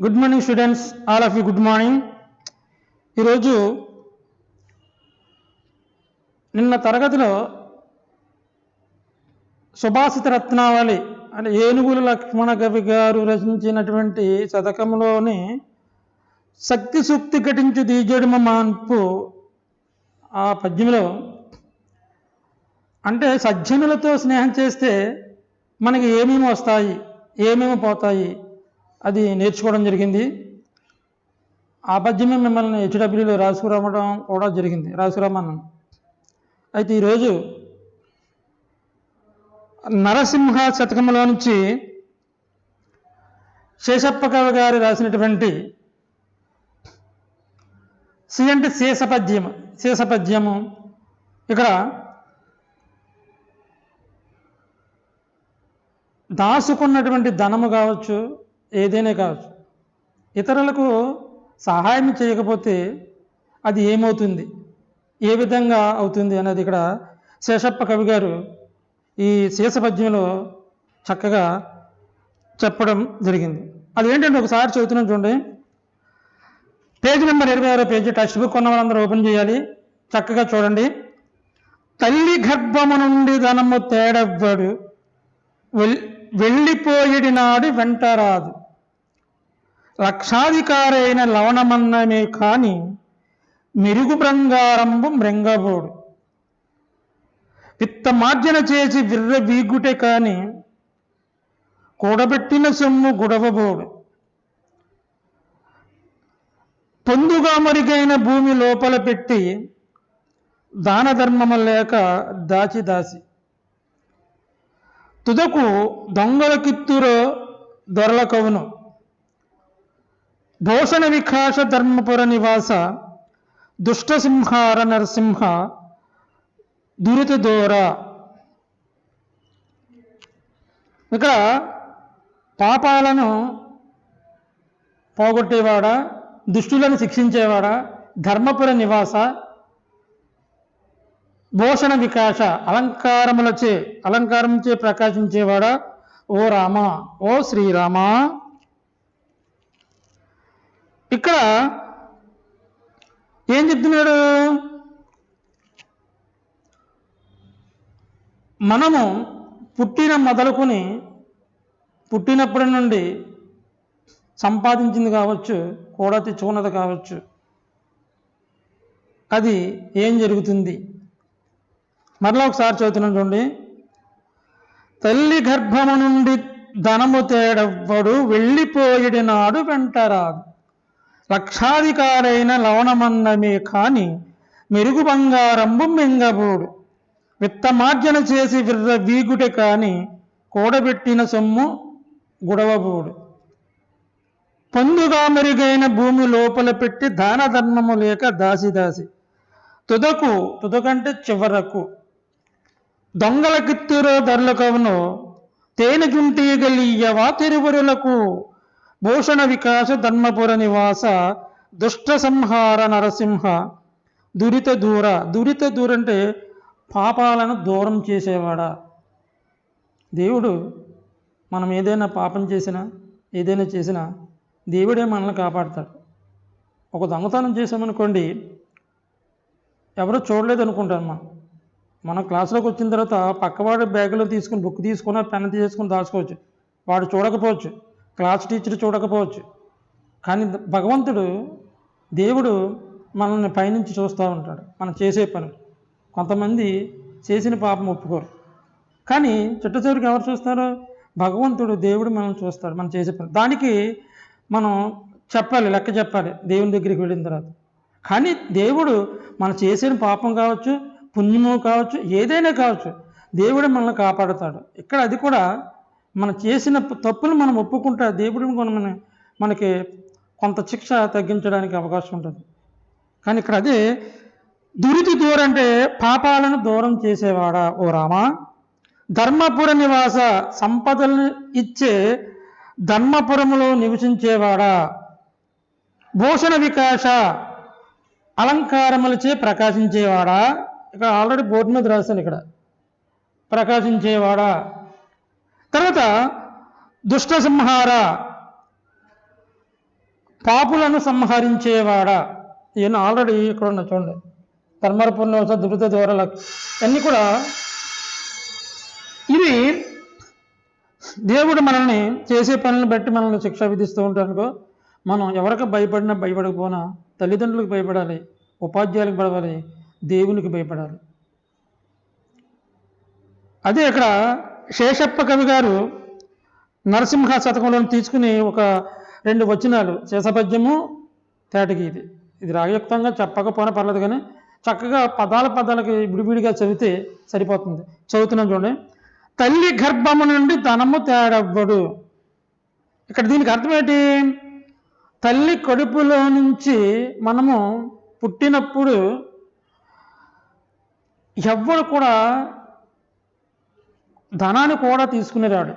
Good morning students, all of you good morning. ఈరోజు నిన్న తరగతిలో సుభాషిత రత్నావళి అంటే ఏనుగుల లక్ష్మణ కవి గారు రచించినటువంటి శతకంలోని శక్తి సూక్తి ఘటించు దీజడుమ మాన్పు ఆ పద్యంలో అంటే సజ్జనులతో స్నేహం చేస్తే మనకి ఏమేమి వస్తాయి, ఏమేమి పోతాయి అది నేర్చుకోవడం జరిగింది. ఆ పద్యమే మిమ్మల్ని హెచ్డబ్ల్యూలో రాసుకురావడం కూడా జరిగింది, రాసుకురామన్నాను. అయితే ఈరోజు నరసింహ శతకంలో నుంచి శేషప్ప కవి గారు రాసినటువంటి సి అంటే శేషపద్యము ఇక్కడ దాచుకున్నటువంటి ధనము కావచ్చు, ఏదైనా కావచ్చు, ఇతరులకు సహాయం చేయకపోతే అది ఏమవుతుంది, ఏ విధంగా అవుతుంది అనేది ఇక్కడ శేషప్ప కవి గారు ఈ శేషపద్యంలో చక్కగా చెప్పడం జరిగింది. అది ఏంటంటే ఒకసారి చదువుతున్నాం చూడండి. Page number 26 page. Text book ఉన్న వాళ్ళందరూ ఓపెన్ చేయాలి, చక్కగా చూడండి. తల్లి గర్భము నుండి ధనము తేడవ్వడు, వెళ్ళిపోయిడి నాడు వెంటరాదు, లక్షాధికారైన లవణమన్నమే కాని మెరుగు బంగారంబు మృంగబోడు, విత్తమార్జన చేసి విర్ర వీగుటే కాని కూడబెట్టిన సొమ్ము గుడవబోడు, పొందుగా మరిగైన భూమి లోపల పెట్టి దాన ధర్మము లేక దాచి తుదకు దొంగల కిత్తురో దొరల కవును, భూషణ వికాస ధర్మపుర నివాస దుష్ట సింహార నరసింహ దురిత దూర. ఇక్కడ పాపాలను పోగొట్టేవాడా, దుష్టులను శిక్షించేవాడా, ధర్మపుర నివాస, భూషణ వికాస అలంకారముచే ప్రకాశించేవాడా, ఓ రామ, ఓ శ్రీరామ. ఇక్కడ ఏం చెప్తున్నాడు? మనము పుట్టినప్పటి నుండి సంపాదించింది కావచ్చు, కూడా తెచ్చుకున్నది కావచ్చు, అది ఏం జరుగుతుంది? మరలా ఒకసారి చదువుతున్నాం చూడండి. తల్లి గర్భము నుండి ధనము తేడవ్వడు, వెళ్ళిపోయిడి నాడు వెంటరాదు, లక్షాధికారైన లవణమన్నమే కాని మెరుగు బంగారంబు మెంగబోడు, విత్తమార్జన చేసి విర్ర వీగుటే కాని కూడబెట్టిన సొమ్ము గుడవబోడు, పొందుగా మెరుగైన భూమి లోపల పెట్టి దాన ధర్మము లేక దాసి తుదకంటే చివరకు దొంగల కిత్తురో దొరల కవును, తేనె జుంటీగలియవా తిరువురులకు, భూషణ వికాస ధర్మపుర నివాస దుష్ట సంహార నరసింహ దురిత దూర. దురిత దూర అంటే పాపాలను దూరం చేసేవాడా. దేవుడు మనం ఏదైనా పాపం చేసినా, ఏదైనా చేసినా దేవుడే మనల్ని కాపాడతాడు. ఒక దొంగతనం చేసామనుకోండి, ఎవరో చూడలేదు అనుకుంటారు. మన క్లాసులోకి వచ్చిన తర్వాత పక్కవాడి బ్యాగులో తీసుకుని బుక్ తీసుకుని పెన్ తీసుకుని దాచుకోవచ్చు, వాడు చూడకపోవచ్చు, క్లాస్ టీచర్ చూడకపోవచ్చు. కానీ భగవంతుడు, దేవుడు మనల్ని పైనుంచి చూస్తూ ఉంటాడు మనం చేసే పని. కొంతమంది చేసిన పాపం ఒప్పుకోరు, కానీ చిట్ట చివరికి ఎవరు చూస్తారు? భగవంతుడు, దేవుడు మనల్ని చూస్తాడు మనం చేసే పని. దానికి మనం చెప్పాలి, లెక్క చెప్పాలి దేవుని దగ్గరికి వెళ్ళిన తర్వాత. కానీ దేవుడు మనం చేసిన పాపం కావచ్చు, పుణ్యము కావచ్చు, ఏదైనా కావచ్చు, దేవుడు మనల్ని కాపాడుతాడు. ఇక్కడ అది కూడా మనం చేసిన తప్పులు మనం ఒప్పుకుంటా దేవుడు మనకి కొంత శిక్ష తగ్గించడానికి అవకాశం ఉంటుంది. కానీ ఇక్కడ అదే దురితి దూరం అంటే పాపాలను దూరం చేసేవాడా, ఓ రామ. ధర్మపుర నివాస సంపదలను ఇచ్చే ధర్మపురములో నివసించేవాడా, భూషణ వికాస అలంకారములచే ప్రకాశించేవాడా. ఇక్కడ ఆల్రెడీ బోర్డు మీద రాశాను, ఇక్కడ ప్రకాశించేవాడా. తర్వాత దుష్ట సంహార పాపులను సంహరించేవాడా. ఈయన ఆల్రెడీ ఇక్కడ ఉన్న చూడండి, ధర్మపుణ్యోస దురిత దూరల అన్నీ కూడా ఇవి దేవుడు మనల్ని చేసే పనులను బట్టి మనల్ని శిక్ష విధిస్తూ ఉంటానుకో, మనం ఎవరికి భయపడినా భయపడకపోయినా తల్లిదండ్రులకు భయపడాలి, ఉపాధ్యాయులకు భయపడాలి, దేవునికి భయపడాలి. అదే ఇక్కడ శేషప్ప కవి గారు నరసింహ శతకంలో తీసుకుని ఒక 2 వచనాలు, శేషపద్యము తేటకి ఇది రాగయుక్తంగా చెప్పకపోయినా పర్లేదు, కానీ చక్కగా పదాలకి విడివిడిగా చదివితే సరిపోతుంది. చదువుతున్నాం చూడండి. తల్లి గర్భము నుండి ధనము తేడవ్వడు. ఇక్కడ దీనికి అర్థం ఏంటి? తల్లి కడుపులో నుంచి మనము పుట్టినప్పుడు ఎవ్వడు కూడా ధనాన్ని కూడా తీసుకునేరాడు.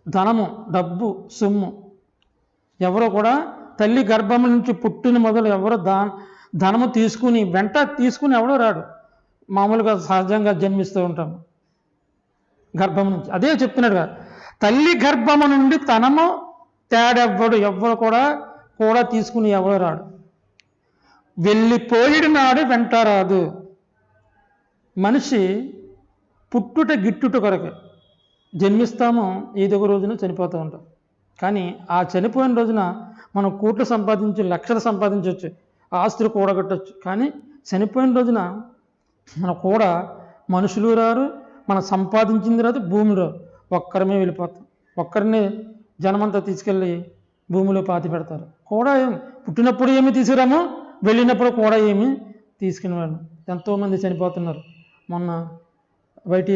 ధనము, డబ్బు, సొమ్ము ఎవరో కూడా తల్లి గర్భం నుంచి పుట్టిన మొదలు ఎవరో ధనము వెంట తీసుకుని ఎవడో రాడు. మామూలుగా సహజంగా జన్మిస్తూ ఉంటాము గర్భం నుంచి. అదే చెప్తున్నాడు, తల్లి గర్భము నుండి ధనము తేడెవ్వడు, ఎవ్వరు కూడా తీసుకుని ఎవడో రాడు. వెళ్ళిపోయిన నాడు వెంట రాదు. మనిషి పుట్టుట గిట్టుట కొరకు జన్మిస్తాము, ఏదో ఒక రోజున చనిపోతూ ఉంటాం. కానీ ఆ చనిపోయిన రోజున మనం కోట్లు సంపాదించి, లక్షలు సంపాదించవచ్చు, ఆస్తులు కూడగట్టవచ్చు. కానీ చనిపోయిన రోజున మన కూడా మనుషులు రారు, మనం సంపాదించింది రాదు, భూమి రాదు, ఒక్కరమే వెళ్ళిపోతాం. ఒక్కరిని జనమంతా తీసుకెళ్ళి భూమిలో పాతి పెడతారు. కూడా పుట్టినప్పుడు ఏమి తీసుకురాము, వెళ్ళినప్పుడు కూడా ఏమి తీసుకుని వెళ్ళము. ఎంతోమంది చనిపోతున్నారు. మొన్న వైటి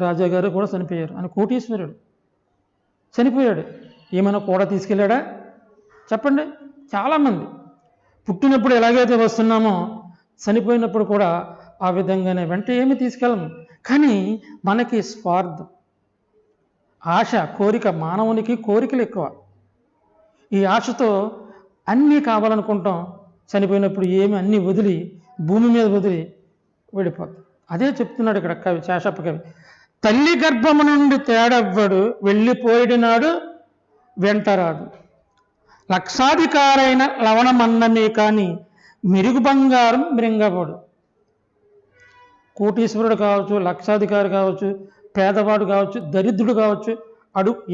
రాజా గారు కూడా చనిపోయారు. ఆయన కోటీశ్వరుడు చనిపోయాడు. ఏమైనా కూడా తీసుకెళ్ళాడా చెప్పండి? చాలామంది పుట్టినప్పుడు ఎలాగైతే వస్తున్నామో చనిపోయినప్పుడు కూడా ఆ విధంగానే వెంట ఏమి తీసుకెళ్ళము. కానీ మనకి స్వార్థం, ఆశ, కోరిక, మానవునికి కోరికలు ఎక్కువ. ఈ ఆశతో అన్నీ కావాలనుకుంటాం. చనిపోయినప్పుడు ఏమి అన్నీ వదిలి భూమి మీద వదిలి వెళ్ళిపోతాం. అదే చెప్తున్నాడు ఇక్కడ కవి, శేషప్ప కవి. తల్లి గర్భము నుండి తేడవ్వడు, వెళ్ళిపోయినాడు వెంట రాదు. లక్షాధికారైన లవణమన్నమే కానీ మెరుగు బంగారం మృంగబడు. కోటీశ్వరుడు కావచ్చు, లక్షాధికారి కావచ్చు, పేదవాడు కావచ్చు, దరిద్రుడు కావచ్చు,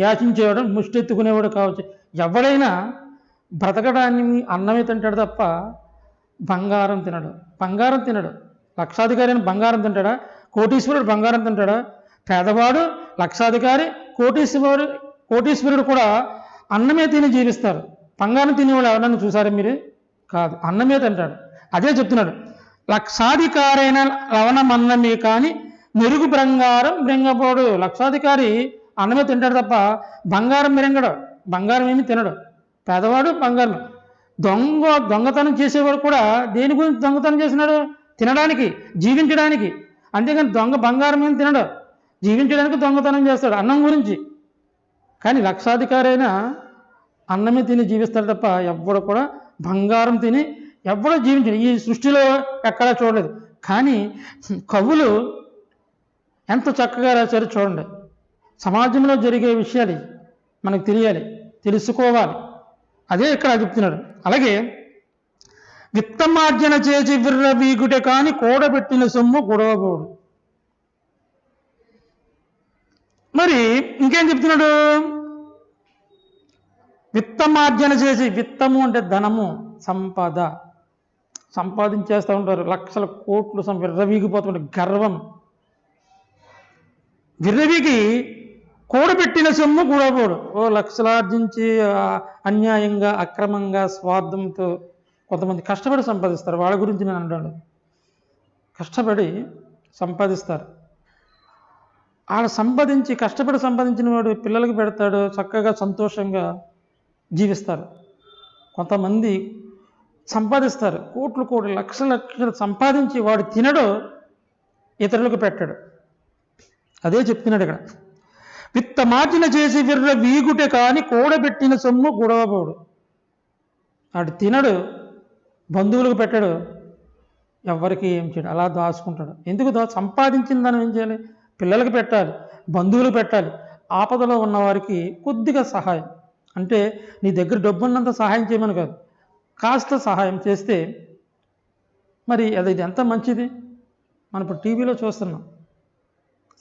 యాచించేవాడు, ముష్టెత్తుకునేవాడు కావచ్చు, ఎవడైనా బ్రతకడాన్ని అన్నమే తింటాడు తప్ప బంగారం తినడు. లక్షాధికారి అని బంగారం తింటాడా? కోటీశ్వరుడు బంగారం తింటాడా? పేదవాడు, లక్షాధికారి, కోటీశ్వరుడు కూడా అన్నమే తిని జీవిస్తారు. బంగారం తినేవాడు ఎవరన్నా చూసారా మీరు? కాదు, అన్నమే తింటాడు. అదే చెప్తున్నాడు, లక్షాధికారైన లవణమన్నమే కానీ మెరుగు బంగారం మృంగబోడు. లక్షాధికారి అన్నమే తింటాడు తప్ప బంగారం మిరంగడు, బంగారం ఏమి తినడు. పేదవాడు బంగారం. దొంగతనం చేసేవాడు కూడా దేని గురించి దొంగతనం చేసినాడు? తినడానికి, జీవించడానికి. అంతేగాని బంగారం ఏమి తినడు, జీవించడానికి దొంగతనం చేస్తాడు, అన్నం గురించి. కానీ లక్షాధికారి అయినా అన్నమే తిని జీవిస్తాడు తప్ప ఎవ్వడు కూడా బంగారం తిని ఎవ్వడో జీవించడు. ఈ సృష్టిలో ఎక్కడా చూడలేదు. కానీ కవులు ఎంత చక్కగా రాశారు చూడండి. సమాజంలో జరిగే విషయాలు మనకు తెలియాలి, తెలుసుకోవాలి. అదే ఇక్కడ చెప్తున్నాడు. అలాగే విత్తమార్జన చేసి విర్రవీగుట కానీ కూడబెట్టిన సొమ్ము గొడవబోడు. మరి ఇంకేం చెప్తున్నాడు? విత్తమార్జన చేసి, విత్తము అంటే ధనము, సంపద సంపాదించేస్తూ ఉంటారు. లక్షల కోట్లు విర్రవీగిపోతుంటారు. గర్వం విర్రవీగి కూడబెట్టిన సొమ్ము గొడవబోడు. లక్షలార్జించి అన్యాయంగా, అక్రమంగా, స్వార్థంతో కొంతమంది కష్టపడి సంపాదిస్తారు. వాళ్ళ గురించి నేను అంటాను. కష్టపడి సంపాదిస్తారు. ఆడ కష్టపడి సంపాదించిన వాడు పిల్లలకి పెడతాడు, చక్కగా సంతోషంగా జీవిస్తారు. కొంతమంది సంపాదిస్తారు, కోట్లు లక్షలు సంపాదించి వాడు తినడు, ఇతరులకు పెట్టాడు. అదే చెప్తున్నాడు ఇక్కడ. విత్తమార్జన చేసి విర్ర వీగుటే కానీ కూడబెట్టిన సొమ్ము గొడవబోడు. వాడు తినడు, బంధువులకు పెట్టాడు, ఎవరికి ఏం చేయడు, అలా దాచుకుంటాడు. ఎందుకు సంపాదించిన దాన్ని ఏం చేయాలి? పిల్లలకు పెట్టాలి, బంధువులకు పెట్టాలి, ఆపదలో ఉన్నవారికి కొద్దిగా సహాయం, అంటే నీ దగ్గర డబ్బు ఉన్నంత సహాయం చేయమని కాదు, కాస్త సహాయం చేస్తే మరి అది ఎంత మంచిది. మనం ఇప్పుడు టీవీలో చూస్తున్నాం,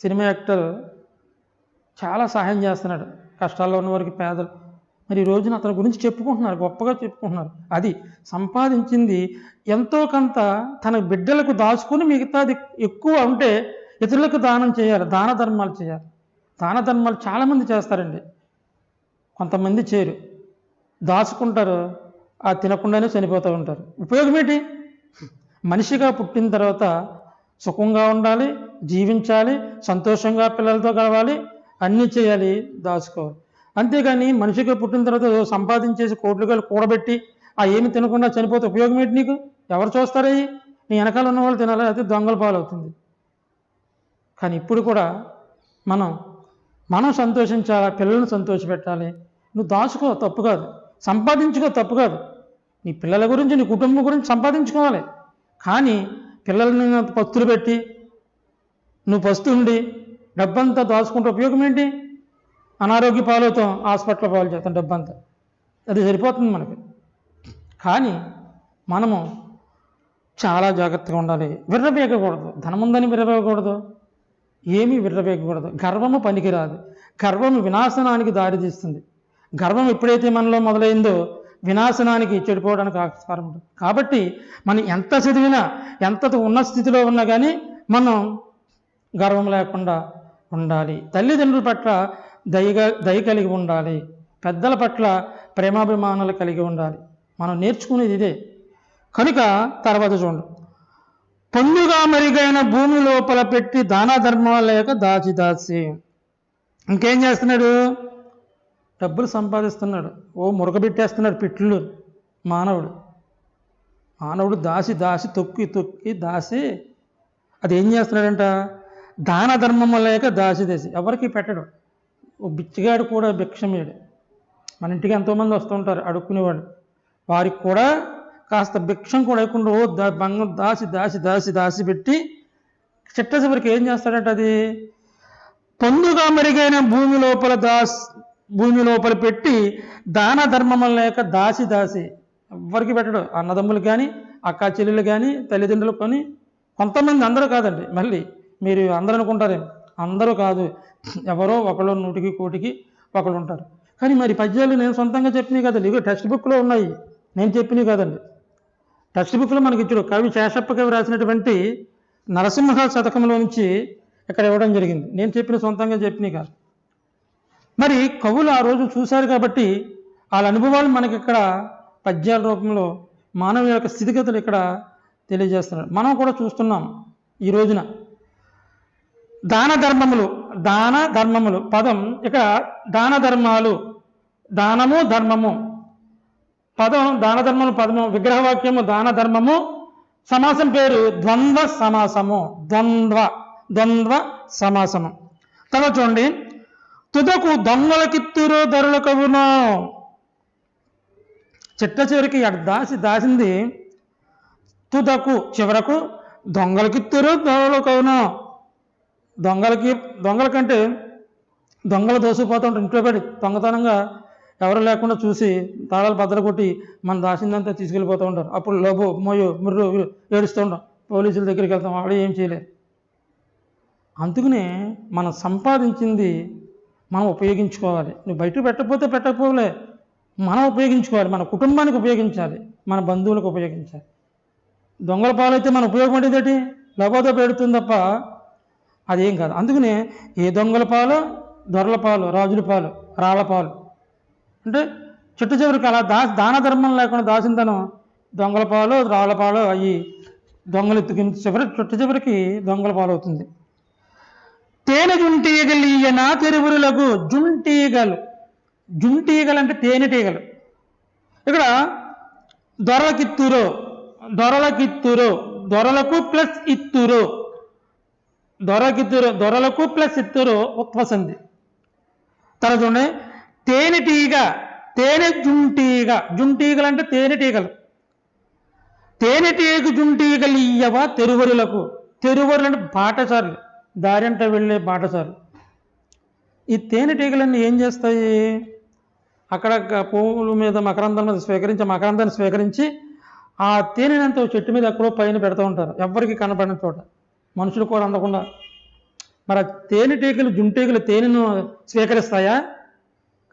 సినిమా యాక్టర్ చాలా సహాయం చేస్తున్నాడు కష్టాల్లో ఉన్నవారికి, పేదలు. మరి ఈ రోజున అతని గురించి చెప్పుకుంటున్నారు, గొప్పగా చెప్పుకుంటున్నారు. అది సంపాదించింది ఎంతో కొంత తన బిడ్డలకు దాచుకొని మిగతాది ఎక్కువ ఉంటే ఇతరులకు దానం చేయాలి, దాన ధర్మాలు చేయాలి. దాన ధర్మాలు చాలామంది చేస్తారండి, కొంతమంది చేయరు, దాచుకుంటారు, ఆ తినకుండానే చనిపోతూ ఉంటారు. ఉపయోగం ఏంటి? మనిషిగా పుట్టిన తర్వాత సుఖంగా ఉండాలి, జీవించాలి, సంతోషంగా పిల్లలతో గడవాలి, అన్నీ చేయాలి, దాచుకోవాలి. అంతేగాని మనిషిగా పుట్టిన తర్వాత సంపాదించేసి కోట్లుగా కూడబెట్టి ఆ ఏమి తినకుండా చనిపోతే ఉపయోగం ఏంటి నీకు? ఎవరు చూస్తారయ్యి? నీ వెనకాల ఉన్న వాళ్ళు తినాలి, అయితే దొంగల పాలవుతుంది. కానీ ఇప్పుడు కూడా మనం సంతోషించాలి, పిల్లలను సంతోషపెట్టాలి. నువ్వు దాచుకో, తప్పు కాదు. సంపాదించుకో, తప్పు కాదు. నీ పిల్లల గురించి, నీ కుటుంబం గురించి సంపాదించుకోవాలి. కానీ పిల్లల్ని పస్తులు పెట్టి నువ్వు పస్తుండి డబ్బంతా దాచుకుంటే ఉపయోగం ఏంటి? అనారోగ్య పాలవుతాం, హాస్పిటల్ పాలు చేస్తాం, డబ్బంతా అది సరిపోతుంది మనకి. కానీ మనము చాలా జాగ్రత్తగా ఉండాలి, విర్రవేగకూడదు. ధనముందని విర్రవేగకూడదు, ఏమీ విర్రవేగకూడదు. గర్వము పనికిరాదు, గర్వము వినాశనానికి దారితీస్తుంది. గర్వం ఎప్పుడైతే మనలో మొదలైందో వినాశనానికి, చెడిపోవడానికి ఆస్కారం ఉంటుంది. కాబట్టి మనం ఎంత చదివినా, ఎంత ఉన్నత స్థితిలో ఉన్నా కానీ మనం గర్వం లేకుండా ఉండాలి. తల్లిదండ్రుల పట్ల దయ కలిగి ఉండాలి, పెద్దల పట్ల ప్రేమాభిమానాలు కలిగి ఉండాలి. మనం నేర్చుకునేది ఇదే. కనుక తర్వాత చూడండి, పొందుగా మెరుగైన భూమి లోపల పెట్టి దాన ధర్మాలు లేక దాచి ఇంకేం చేస్తున్నాడు? డబ్బులు సంపాదిస్తున్నాడు, మురగబెట్టేస్తున్నాడు పిట్లు. మానవుడు దాసి తొక్కి దాసి అది ఏం చేస్తున్నాడంట? దాన ధర్మము లేక దాసి ఎవరికి పెట్టడు. ఓ బిచ్చగాడు కూడా భిక్షమేడు. మన ఇంటికి ఎంతోమంది వస్తూ ఉంటారు అడుక్కునేవాడు, వారికి కూడా కాస్త భిక్షం కూడా లేకుండా బంగం దాసి పెట్టి చిట్ట చివరికి ఏం చేస్తాడంట? అది పొందుగా మెరుగైన భూమి లోపల పెట్టి దాన ధర్మము లేక దాసి ఎవరికి పెట్టడు. అన్నదమ్ములు కానీ, అక్క చెల్లెలు కానీ, తల్లిదండ్రులు కానీ, కొంతమంది, అందరూ కాదండి. మళ్ళీ మీరు అందరూ అనుకుంటారేమో, అందరూ కాదు, ఎవరో ఒకళ్ళు, 100కి 1,00,000కి ఒకళ్ళు ఉంటారు. కానీ మరి పద్యాలు నేను సొంతంగా చెప్పినవి కదండి, ఇవి టెక్స్ట్ బుక్లో ఉన్నాయి, నేను చెప్పినవి కాదండి. టెక్స్ట్ బుక్లో మనకి ఇచ్చాడు. కవి శేషప్ప కవి రాసినటువంటి నరసింహ శతకంలో నుంచి ఇక్కడ ఇవ్వడం జరిగింది. నేను చెప్పిన సొంతంగా చెప్పినవి కాదు. మరి కవులు ఆ రోజు చూశారు కాబట్టి వాళ్ళ అనుభవాలు మనకి ఇక్కడ పద్యాల రూపంలో మానవ యొక్క స్థితిగతులు ఇక్కడ తెలియజేస్తున్నారు. మనం కూడా చూస్తున్నాం ఈ రోజున. దాన ధర్మములు పదం ఇక్కడ దాన ధర్మాలు, దానము ధర్మము పదం, దాన ధర్మము పదము, విగ్రహవాక్యము దాన ధర్మము, సమాసం పేరు ద్వంద్వ సమాసము. ద్వంద్వ సమాసము. తర్వాత చూడండి, తుదకు దొంగలకిత్తురు ధరల కవును. చిట్ట చివరికి దాసింది తుదకు, చివరకు దొంగలకిత్తురు ధరల కవును. దొంగలకంటే దొంగలు దోసిపోతూ ఉంటారు, ఇంట్లో పెట్టి దొంగతనంగా ఎవరు లేకుండా చూసి తాళాలు బద్దలు కొట్టి మన దాసిందంతా తీసుకెళ్ళిపోతూ ఉంటారు. అప్పుడు లోబో మోయో ముర్రు ఏడుస్తూ ఉంటాం, పోలీసుల దగ్గరికి వెళ్తాం, ఆవిడ ఏం చేయలేదు. అందుకనే మనం సంపాదించింది మనం ఉపయోగించుకోవాలి. నువ్వు బయట పెట్టకపోలే, మనం ఉపయోగించుకోవాలి, మన కుటుంబానికి ఉపయోగించాలి, మన బంధువులకు ఉపయోగించాలి. దొంగల పాలైతే మన ఉపయోగం ఏంటి? లబోదో పెడుతుంది తప్ప అదేం కాదు. అందుకనే ఏ దొంగల పాలు, దొరల పాలు, రాజుల పాలు, రాళ్ళ పాలు అంటే చిట్ట చివరికి అలా దాన ధర్మం లేకుండా దాసిందనం దొంగల పాలు, రాళ్ళ పాలు అయ్యి దొంగలు ఎత్తుకుని చిట్ట చివరికి దొంగల పాలు అవుతుంది. తేనె జుంటీగలు ఈయన తిరువురులకు జుంటీగలు అంటే తేనెటీగలు. ఇక్కడ దొరలకు ప్లస్ ఇత్తురు ఉత్వసంది. తర్వాత చూడండి, జుంటీగలు అంటే తేనెటీగలు. తేనెటీగ జుంటీగలు ఇయ్యవ తెరువరులకు. తెరువరులు అంటే బాటసారులు, దారి అంటే వెళ్ళే బాటసారులు. ఈ తేనెటీగలన్నీ ఏం చేస్తాయి? అక్కడ పువ్వుల మీద మకరందం మీద మకరందాన్ని స్వీకరించి ఆ తేనెనంతా చెట్టు మీద ఎక్కడో పైన పెడుతూ ఉంటారు, ఎవరికి కనపడిన చోట, మనుషులు కూడా అందకుండా. మరి ఆ తేనెటీగలు జుంటీగలు తేనెను స్వీకరిస్తాయా?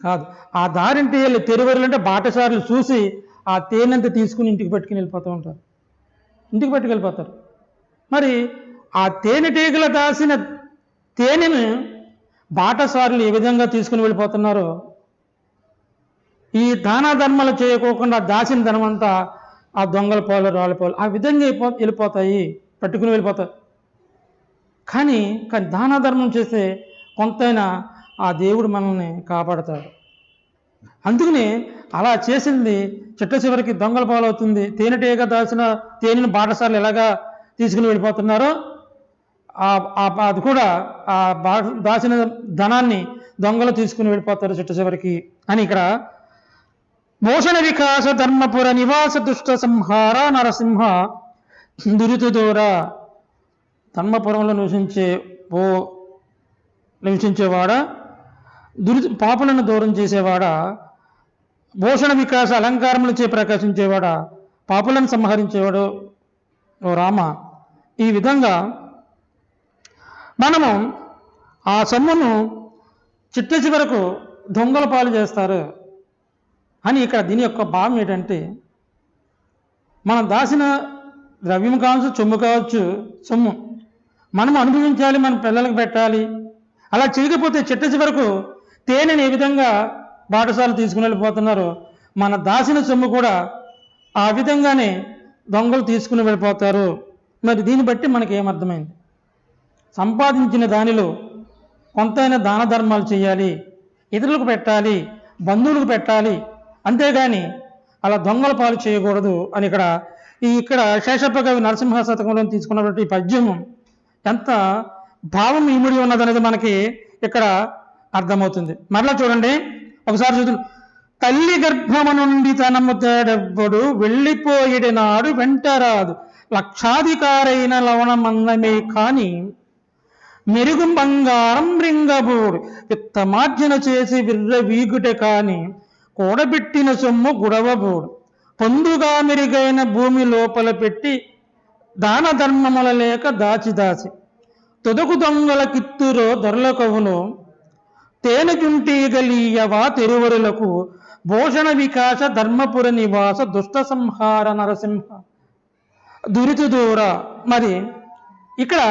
కాదు. ఆ దారింటీగలు తెరువరులు అంటే బాటసారులు చూసి ఆ తేనెంతా తీసుకుని ఇంటికి పట్టుకుని వెళ్ళిపోతూ ఉంటారు, ఇంటికి పట్టుకెళ్ళిపోతారు. మరి ఆ తేనెటీగల దాసిన తేనెను బాటసారులు ఏ విధంగా తీసుకుని వెళ్ళిపోతున్నారో, ఈ దాన ధర్మాలు చేయకోకుండా దాచిన ధనమంతా ఆ దొంగల పాలు రాళ్ళ పాలు ఆ విధంగా వెళ్ళిపోతాయి, పట్టుకుని వెళ్ళిపోతాయి. కానీ దాన ధర్మం చేస్తే కొంతైనా ఆ దేవుడు మనల్ని కాపాడతాడు. అందుకని అలా చేసింది చిట్ట చివరికి దొంగల పాలు అవుతుంది. తేనెటీగ దాచిన తేనెను బాటసార్లు ఎలాగా తీసుకుని వెళ్ళిపోతున్నారో అది కూడా ఆ దాచిన ధనాన్ని దొంగలు తీసుకుని వెళ్ళిపోతారు చిట్ట చివరికి అని ఇక్కడ భూషణ వికాస ధర్మపుర నివాస దుష్ట సంహార నరసింహ దురిత దూర. ధర్మపురంలో నివసించేవాడా, పాపులను దూరం చేసేవాడా, భూషణ వికాస అలంకారములచే ప్రకాశించేవాడా, పాపులను సంహరించేవాడు ఓ రామ. ఈ విధంగా మనము ఆ సొమ్మును చిట్ట చివరకు దొంగల పాలు చేస్తారు అని ఇక్కడ దీని యొక్క భావం ఏంటంటే, మనం దాచిన ద్రవ్యం కావచ్చు, సొమ్ము కావచ్చు, సొమ్ము మనం అనుభవించాలి, మన పిల్లలకు పెట్టాలి. అలా చేయకపోతే చిట్ట చివరకు తేనెని ఏ విధంగా బాటసార్లు తీసుకుని వెళ్ళిపోతున్నారో మన దాసిన సొమ్ము కూడా ఆ విధంగానే దొంగలు తీసుకుని వెళ్ళిపోతారు. మరి దీన్ని బట్టి మనకి ఏమర్థమైంది? సంపాదించిన దానిలో కొంతైనా దాన ధర్మాలు చేయాలి, ఇతరులకు పెట్టాలి, బంధువులకు పెట్టాలి, అంతేగాని అలా దొంగల పాలు చేయకూడదు అని ఇక్కడ శేషప్ప కవి నరసింహ శతకంలో తీసుకున్నటువంటి పద్యం ఎంత భావం ఇమిడి ఉన్నదనేది మనకి ఇక్కడ అర్థమవుతుంది. మరలా చూడండి, ఒకసారి చూద్దాం. తల్లి గర్భము నుండి తనము తేడెవ్వడు వెళ్ళిపోయిడి నాడు వెంటరాదు, లక్షాధికారైన లవణమన్నమే కాని మెరుగు బంగారం రింగబోడు, విత్తమార్జన చేసి విర్ర వీగుటే కాని కూడబెట్టిన సొమ్ము గుడవబోడు, పొందుగా మెరుగైన భూమి లోపల పెట్టి దాన ధర్మముల లేక దాచి తుదకు దొంగల కిత్తురో దొరల కవును తేనెజుంటీగలీయవా తెరువరులకు భూషణ వికాస ధర్మపుర నివాస దుష్ట సంహార నరసింహ దురిత దూర. మరి ఇక్కడ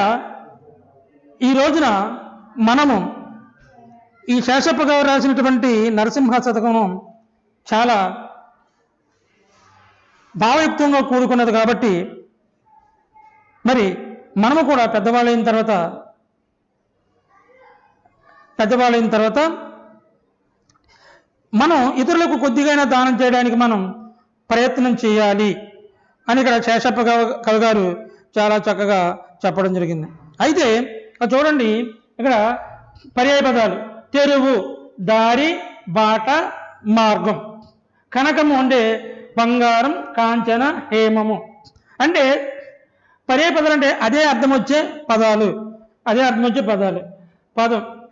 ఈ రోజున మనము ఈ శేషప్ప గారు రాసినటువంటి నరసింహ శతకము చాలా భావయుక్తంగా కూడుకున్నది కాబట్టి మరి మనము కూడా పెద్దవాళ్ళైన తర్వాత మనం ఇతరులకు కొద్దిగా దానం చేయడానికి మనం ప్రయత్నం చేయాలి అని ఇక్కడ శేషప్ప కవి గారు చాలా చక్కగా చెప్పడం జరిగింది. అయితే చూడండి, ఇక్కడ పర్యాయ పదాలు తెరువు, దారి, బాట, మార్గం. కనకము అంటే బంగారం, కాంచన, హేమము అంటే పర్యాయ పదాలు అంటే అదే అర్థం వచ్చే పదాలు.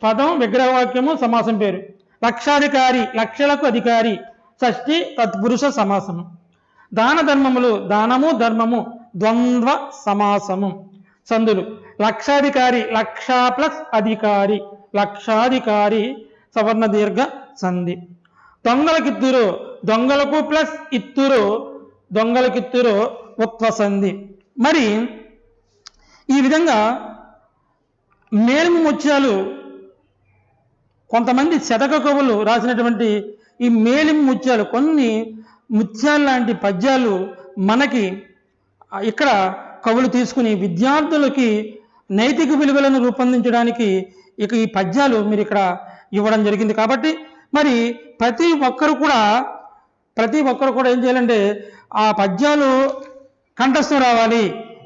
పదం విగ్రహవాక్యము, సమాసం పేరు. లక్షాధికారి, లక్షలకు అధికారి, షష్ఠి తత్పురుష సమాసము. దాన ధర్మములు, దానము ధర్మము ద్వంద్వ సమాసము. సందులు లక్షాధికారి, లక్ష ప్లస్ అధికారి, లక్షాధికారి సవర్ణ దీర్ఘ సంధి. దొంగలకిత్తురు, దొంగలకు ప్లస్ ఇత్తురు, దొంగలకిత్తురు ఉత్వ సంధి. మరి ఈ విధంగా మేలిమి ముత్యాలు కొంతమంది శతక కవులు రాసినటువంటి ఈ మేలిమి ముత్యాలు, కొన్ని ముత్యాలు లాంటి పద్యాలు మనకి ఇక్కడ కవులు తీసుకుని విద్యార్థులకి నైతిక విలువలను రూపొందించడానికి ఈ పద్యాలు మీరు ఇక్కడ ఇవ్వడం జరిగింది. కాబట్టి మరి ప్రతి ఒక్కరు కూడా ఏం చేయాలంటే ఆ పద్యాలు కంఠస్థం రావాలి,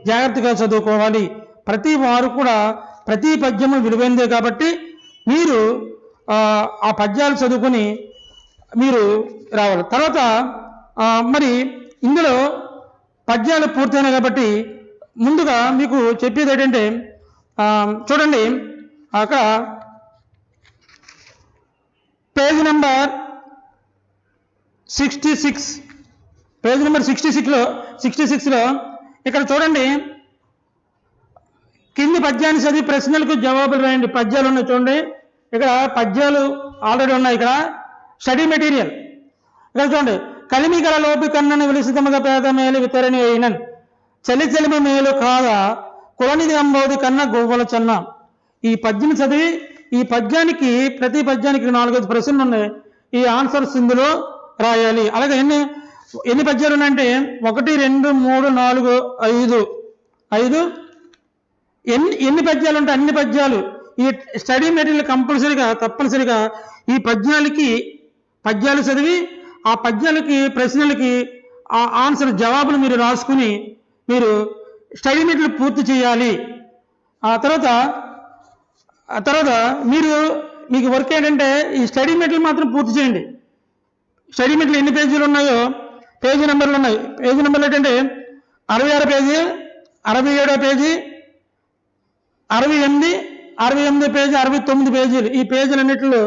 జాగ్రత్తగా చదువుకోవాలి. ప్రతి వారు కూడా ప్రతి పద్యము విలువైందే కాబట్టి మీరు ఆ పద్యాలు చదువుకొని మీరు రావాలి. తర్వాత మరి ఇందులో పద్యాలు పూర్తయినాయి కాబట్టి ముందుగా మీకు చెప్పేది ఏంటంటే, చూడండి అక్కడ పేజీ నెంబర్ 66 పేజ్ నెంబర్ 66లో ఇక్కడ చూడండి, కింది పద్యాన్ని చదివి ప్రశ్నలకు జవాబులు రాయండి. పద్యాలు ఉన్నాయి చూడండి, ఇక్కడ పద్యాలు ఆల్రెడీ ఉన్నాయి. ఇక్కడ స్టడీ మెటీరియల్ ఇక్కడ చూడండి. కలిమి గల లోపి కన్నను విలిసితముగా పేద మేలు వితరణి అయినన్ చలి చలిమి మేలు కాద కులనిది అంబోది కన్న గోవల చెన్న. ఈ పద్యం చదివి ఈ పద్యానికి ప్రతి పద్యానికి 4-5 ప్రశ్నలు ఉన్నాయి. ఈ ఆన్సర్స్ ఇందులో రాయాలి. అలాగే ఎన్ని పద్యాలు ఉన్నాయంటే 1 2 3 4 5 ఎన్ని పద్యాలు ఉంటాయి అన్ని పద్యాలు ఈ స్టడీ మెటీరియల్ కంపల్సరీగా తప్పనిసరిగా ఈ పద్యాలు చదివి ఆ పద్యాలకి ప్రశ్నలకి ఆ ఆన్సర్ జవాబులు మీరు రాసుకుని మీరు స్టడీ మెటీరియల్ పూర్తి చేయాలి. ఆ తర్వాత మీకు వర్క్ ఏంటంటే ఈ స్టడీ మెటీరియల్ మాత్రం పూర్తి చేయండి. స్టడీ మెటీరియల్ ఎన్ని పేజీలు ఉన్నాయో పేజీ నెంబర్లు ఉన్నాయి. పేజీ నెంబర్లు ఏంటంటే 66 పేజీ, 67 పేజీ, 68 పేజీ, 69 పేజీలు. ఈ పేజీలన్నింటిలో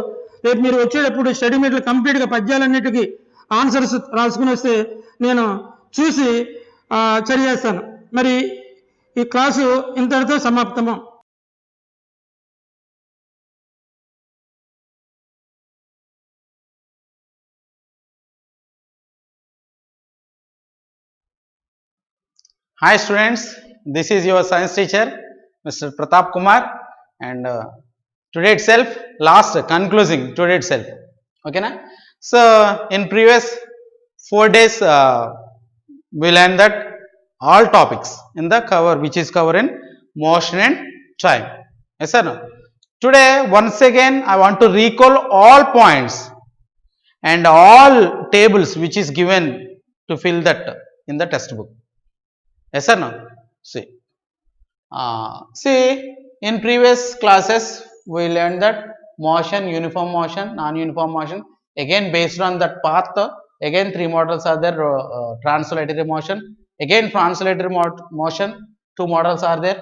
రేపు మీరు వచ్చేటప్పుడు స్టడీ మెటీరియల్ కంప్లీట్గా పద్యాలన్నిటికీ ఆన్సర్స్ రాసుకుని వస్తే నేను చూసి చదివేస్తాను. మరి ఈ క్లాసు ఇంతటితో సమాప్తము. Hi students, this is your science teacher Mr. Pratap Kumar, and today itself concluding today itself, okay na? So in previous 4 days we learned that all topics in the cover which is covered in motion and time, yes or no? Today once again I want to recall all points and all tables which is given to fill that in the textbook. Yes or no? See, in previous classes we learned that motion, uniform motion, non-uniform motion. Again, based on that path, again 3 models are there. Translatory motion. Again, translatory motion. 2 models are there.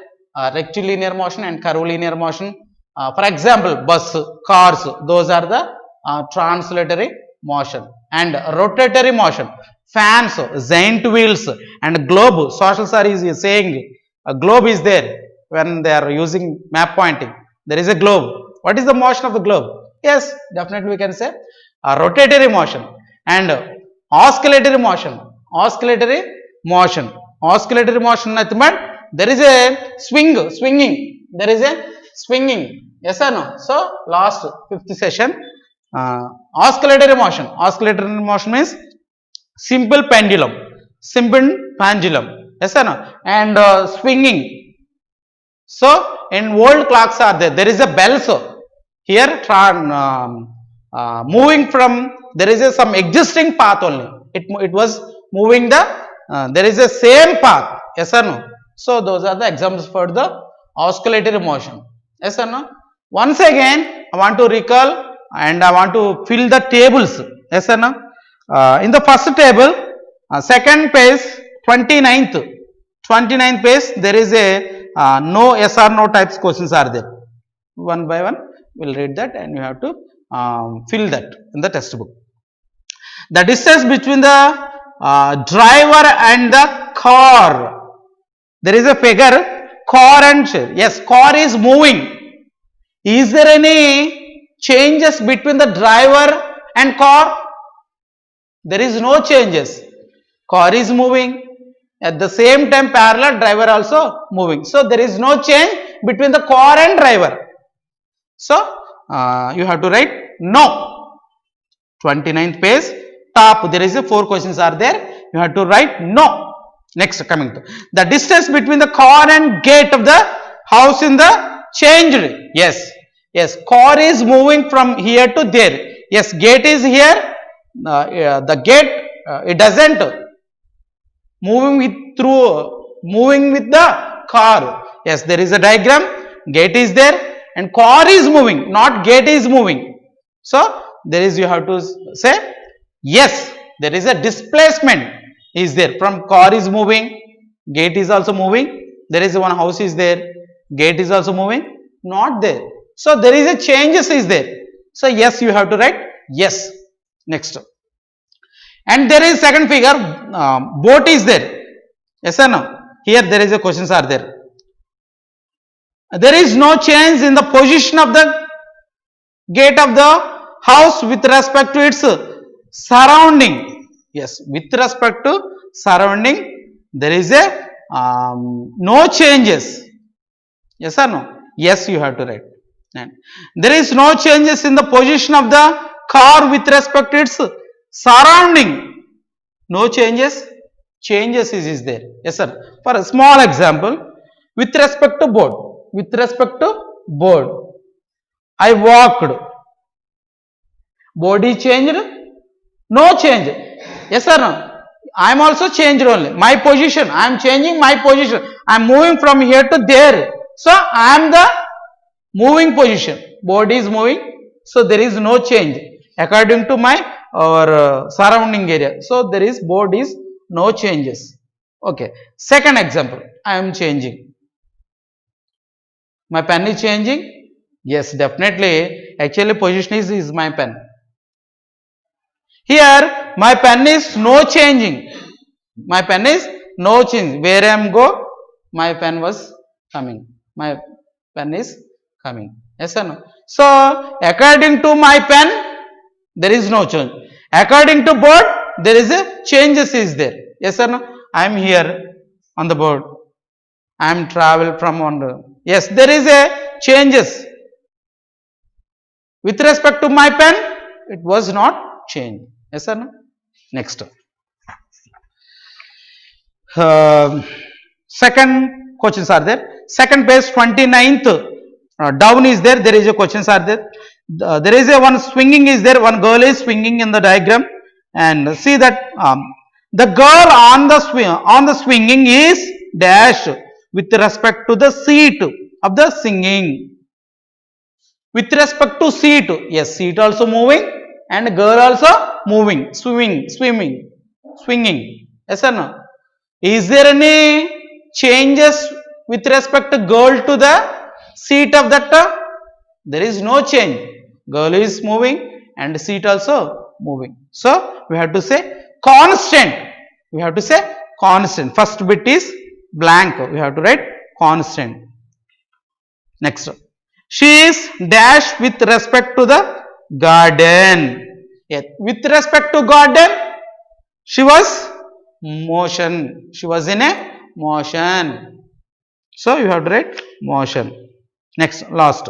Rectilinear motion and curvilinear motion. For example, bus, cars. Those are the translatory motion. And rotatory motion. Fans, giant wheels, and globe. Social studies is saying a globe is there when they are using map pointing. There is a globe. What is the motion of the globe? Yes, definitely we can say a rotatory motion. And oscillatory motion. Oscillatory motion. Oscillatory motion nothing but there is a swinging. There is a swinging. Yes or no? So last 5th session, oscillatory motion. Oscillatory motion means simple pendulum, yes or no? And swinging. So in old clocks are there is a bell, so here moving from there is some existing path only, it was moving there is a same path, yes or no? So those are the examples for the oscillatory motion, yes or no? Once again I want to recall and I want to fill the tables, yes or no? In the first table, second page, 29th page, there is a no, yes or no types questions are there. One by one we will read that and you have to fill that in the textbook. The distance between the driver and the car, there is a figure, car and chair. Yes, car is moving. Is there any changes between the driver and car? There is no changes. Car is moving, at the same time parallel driver also moving. So there is no change between the car and driver. So you have to write no. 29th page, top there is a 4 questions are there. You have to write no. Next, coming to the distance between the car and gate of the house in the changed. Yes, car is moving from here to there. Yes, gate is here. The gate it doesn't moving with the car. Yes, there is a diagram, gate is there and car is moving, not gate is moving. So there is, you have to say yes, there is a displacement is there, from car is moving, gate is also moving, there is one house is there, gate is also moving, not there. So there is a changes is there. So yes, you have to write yes. Next, And there is second figure, boat is there. Yes or no? Here there is a questions are there. There is no change in the position of the gate of the house with respect to its surrounding. Yes, with respect to surrounding, there is a no changes. Yes or no? Yes, you have to write. And there is no changes in the position of the car with respect to its surrounding. No changes. Changes is there. Yes, sir. For a small example, with respect to board. With respect to board, I walked. Body changed? No change. Yes or no? I am also changed only. My position. I am changing my position. I am moving from here to there. So I am the moving position. Body is moving. So there is no change according to my surrounding area. So there is board is no changes. Okay. Second example. I am changing. My pen is changing. Yes, definitely. Actually, position is my pen. Here, my pen is no changing. My pen is no change. Where I am go, my pen was coming. My pen is coming. Yes or no? So, according to my pen, there is no change. According to board, there is a changes is there. Yes or no? I am here on the board. I am travel from one. Yes, there is a changes. With respect to my pen, it was not changed. Yes or no? Next. Second questions are there. Second page 29th. Down is there. There is a questions are there. There is a one swinging is there. One girl is swinging in the diagram. And see that the girl on the swinging is dash with respect to the seat of the singing. With respect to seat, yes, seat also moving and girl also moving, swinging. Yes or no? Is there any changes with respect to girl to the seat of that? There is no change. Girl is moving and seat also moving. So we have to say constant. We have to say constant. First bit is blank. We have to write constant. Next. She is dash with respect to the garden. Yes. With respect to garden, she was motion. She was in a motion. So you have to write motion. Next, last.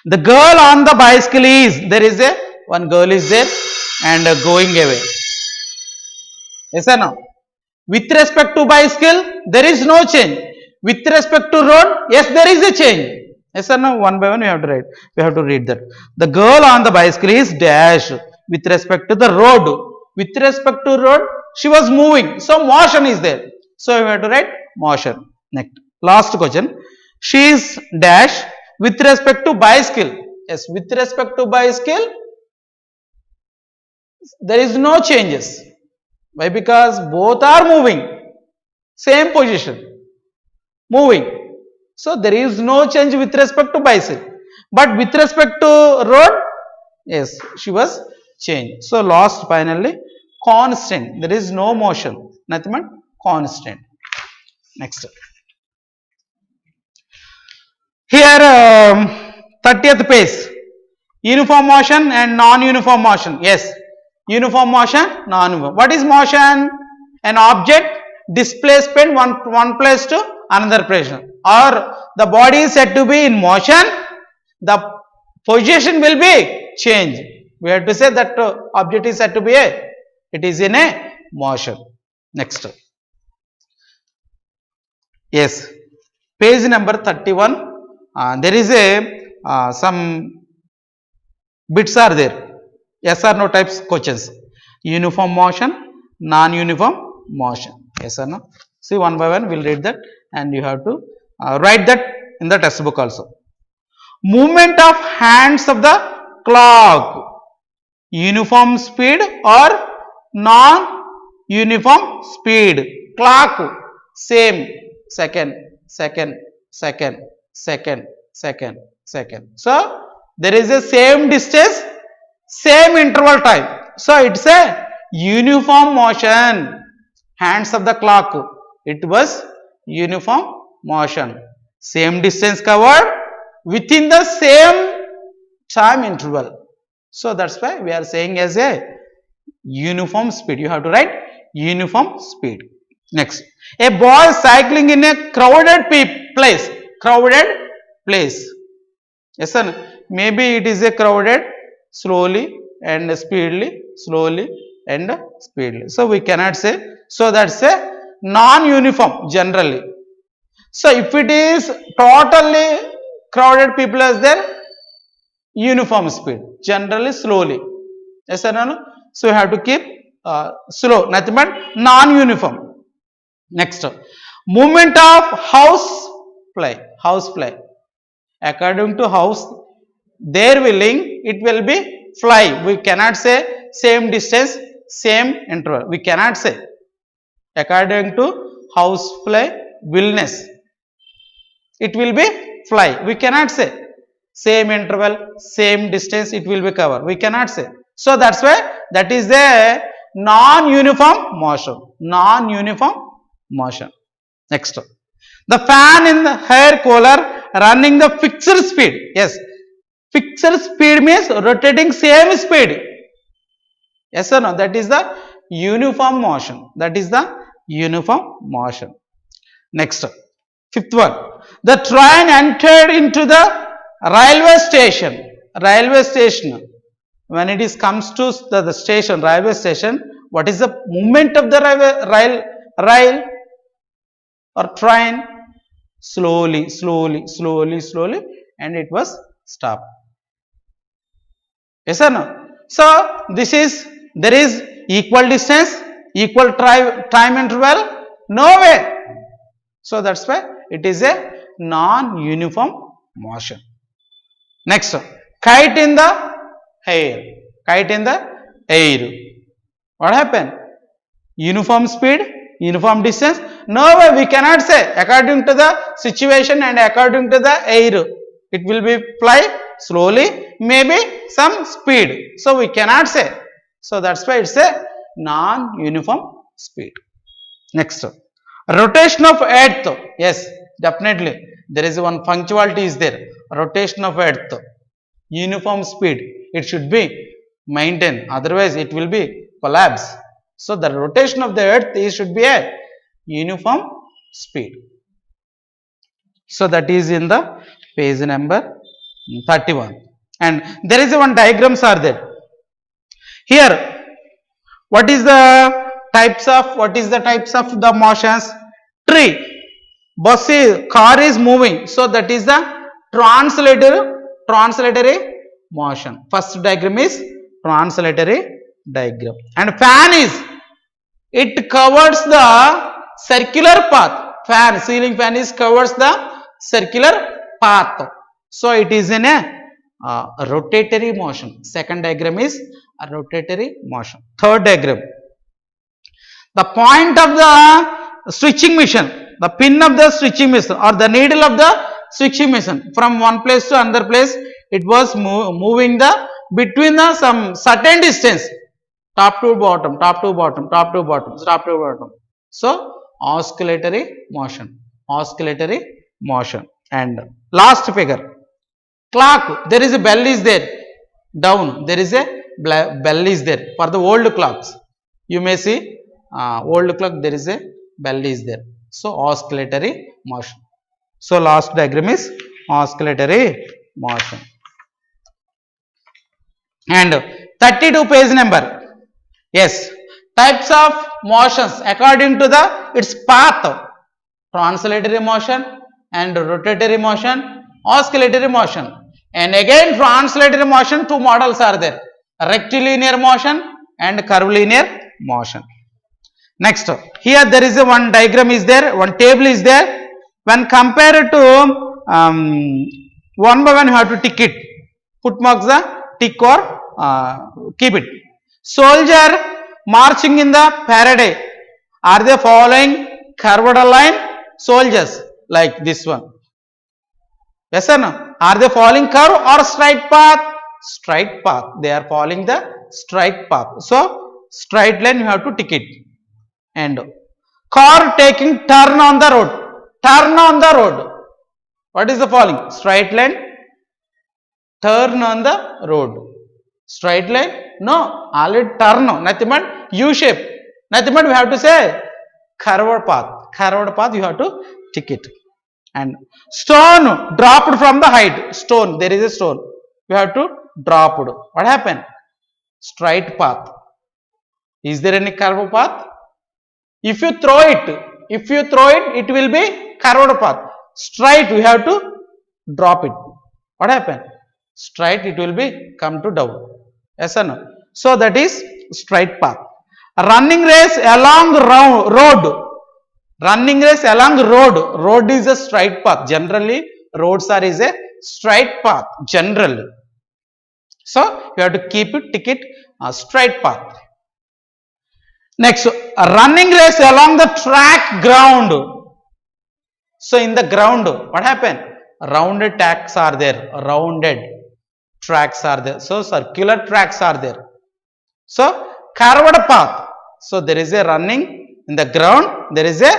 The girl on the bicycle is, there is a one girl is there and going away. Yes or no? With respect to bicycle, there is no change. With respect to road, yes, there is a change. Yes or no? One by one we have to write. We have to read that. The girl on the bicycle is dash with respect to the road. With respect to road, she was moving. So motion is there. So we have to write motion. Next. Last question. She is dash with respect to bicycle. Yes, with respect to bicycle, there is no changes. Why? Because both are moving. Same position. Moving. So there is no change with respect to bicycle. But with respect to road, yes, she was changed. So last finally, constant. There is no motion. Nothing but constant. Next. Here 30th page. Uniform motion and non-uniform motion. Yes. Uniform motion, non-uniform. What is motion? An object displacement one place to another place. Or the body is said to be in motion, the position will be changed. We have to say that object is said to be it is in a motion. Next. Yes. Page number 31. There is a some bits are there. Yes or no types questions. Uniform motion, non-uniform motion. Yes or no? See one by one we will read that and you have to write that in the textbook also. Movement of hands of the clock. Uniform speed or non-uniform speed. Clock same second. So there is a same distance, same interval time. So it's a uniform motion. Hands of the clock, it was uniform motion. Same distance covered within the same time interval. So that's why we are saying as a uniform speed. You have to write uniform speed. Next, a boy cycling in a crowded place. Crowded place. Yes, sir. Maybe it is a crowded slowly and speedily, slowly and speedily. So we cannot say. So that's a non-uniform generally. So if it is totally crowded people as there, uniform speed, generally slowly. Yes or no? So you have to keep slow, nothing but non-uniform. Next, movement of house play. According to house, their willing, it will be fly. We cannot say same distance, same interval. We cannot say. According to house play, willness, it will be fly. We cannot say same interval, same distance, it will be cover. We cannot say. So that's why that is the non-uniform motion. Non-uniform motion. Next, the fan in the hair cooler running the fixed speed. Yes, fixed speed means rotating same speed. Yes or no? That is the uniform motion. That is the uniform motion. Next, fifth one. The train entered into the railway station. Railway station. When it is comes to the station, railway station, what is the movement of the rail or train? Slowly, and it was stopped. Yes or no? So this is, there is equal distance, equal time interval? No way. So that's why it is a non-uniform motion. Next, kite in the air. Kite in the air. What happened? Uniform speed, uniform distance? No way, we cannot say. According to the situation and according to the air, it will be fly slowly, maybe some speed. So we cannot say. So that's why it's a non-uniform speed. Next, rotation of earth. Yes, definitely. There is one punctuality is there. Rotation of earth. Uniform speed. It should be maintained. Otherwise, it will be collapse. So the rotation of the earth should be a uniform speed. So that is in the page number 31. And there is one diagrams are there. Here, what is the types of the motions? Tree. Bus is, car is moving. So that is the translatory motion. First diagram is translatory diagram. And fan is, it covers the circular path. Fan, ceiling fan is covers the circular path. So it is in a rotatory motion. Second diagram is a rotatory motion. Third diagram, the point of the switching machine, the pin of the switching machine or the needle of the switching machine from one place to another place, it was moving the between the some certain distance, top to bottom, top to bottom, top to bottom, top to bottom. So oscillatory motion. And last figure, clock, there is a bell is there, down there is a bell is there for the old clocks. You may see old clock, there is a bell is there. So oscillatory motion. So last diagram is oscillatory motion. And 32 page number. Yes, types of motions according to the its path. Translatory motion and rotatory motion, oscillatory motion. And again translatory motion, two models are there. Rectilinear motion and curvilinear motion. Next, here there is a one diagram is there, one table is there. When compared to one by one you have to tick it. Put marks the tick or keep it. Soldier marching in the parade. Are they following curved line? Soldiers like this one. Yes or no? Are they following curve or straight path? Straight path. They are following the straight path. So straight line you have to tick it. And car taking turn on the road. Turn on the road. What is the following? Straight line, turn on the road. Straight line? No, already turn. Nothing but U shape. Nothing but we have to say curved path. Curved path you have to tick it. And stone dropped from the height. Stone, there is a stone. You have to drop it. What happened? Straight path. Is there any curved path? If you throw it, it will be curved path. Straight, we have to drop it. What happened? Straight, it will be come to down. Yes or no? So that is straight path. Running race along road. Running race along road. Road is a straight path. Generally, roads are is a straight path. Generally. So you have to keep it, tick it, straight path. Next, a running race along the track ground. So in the ground, what happened? Rounded tracks are there. Rounded tracks are there. So circular tracks are there. So curved path. So there is a running in the ground. There is a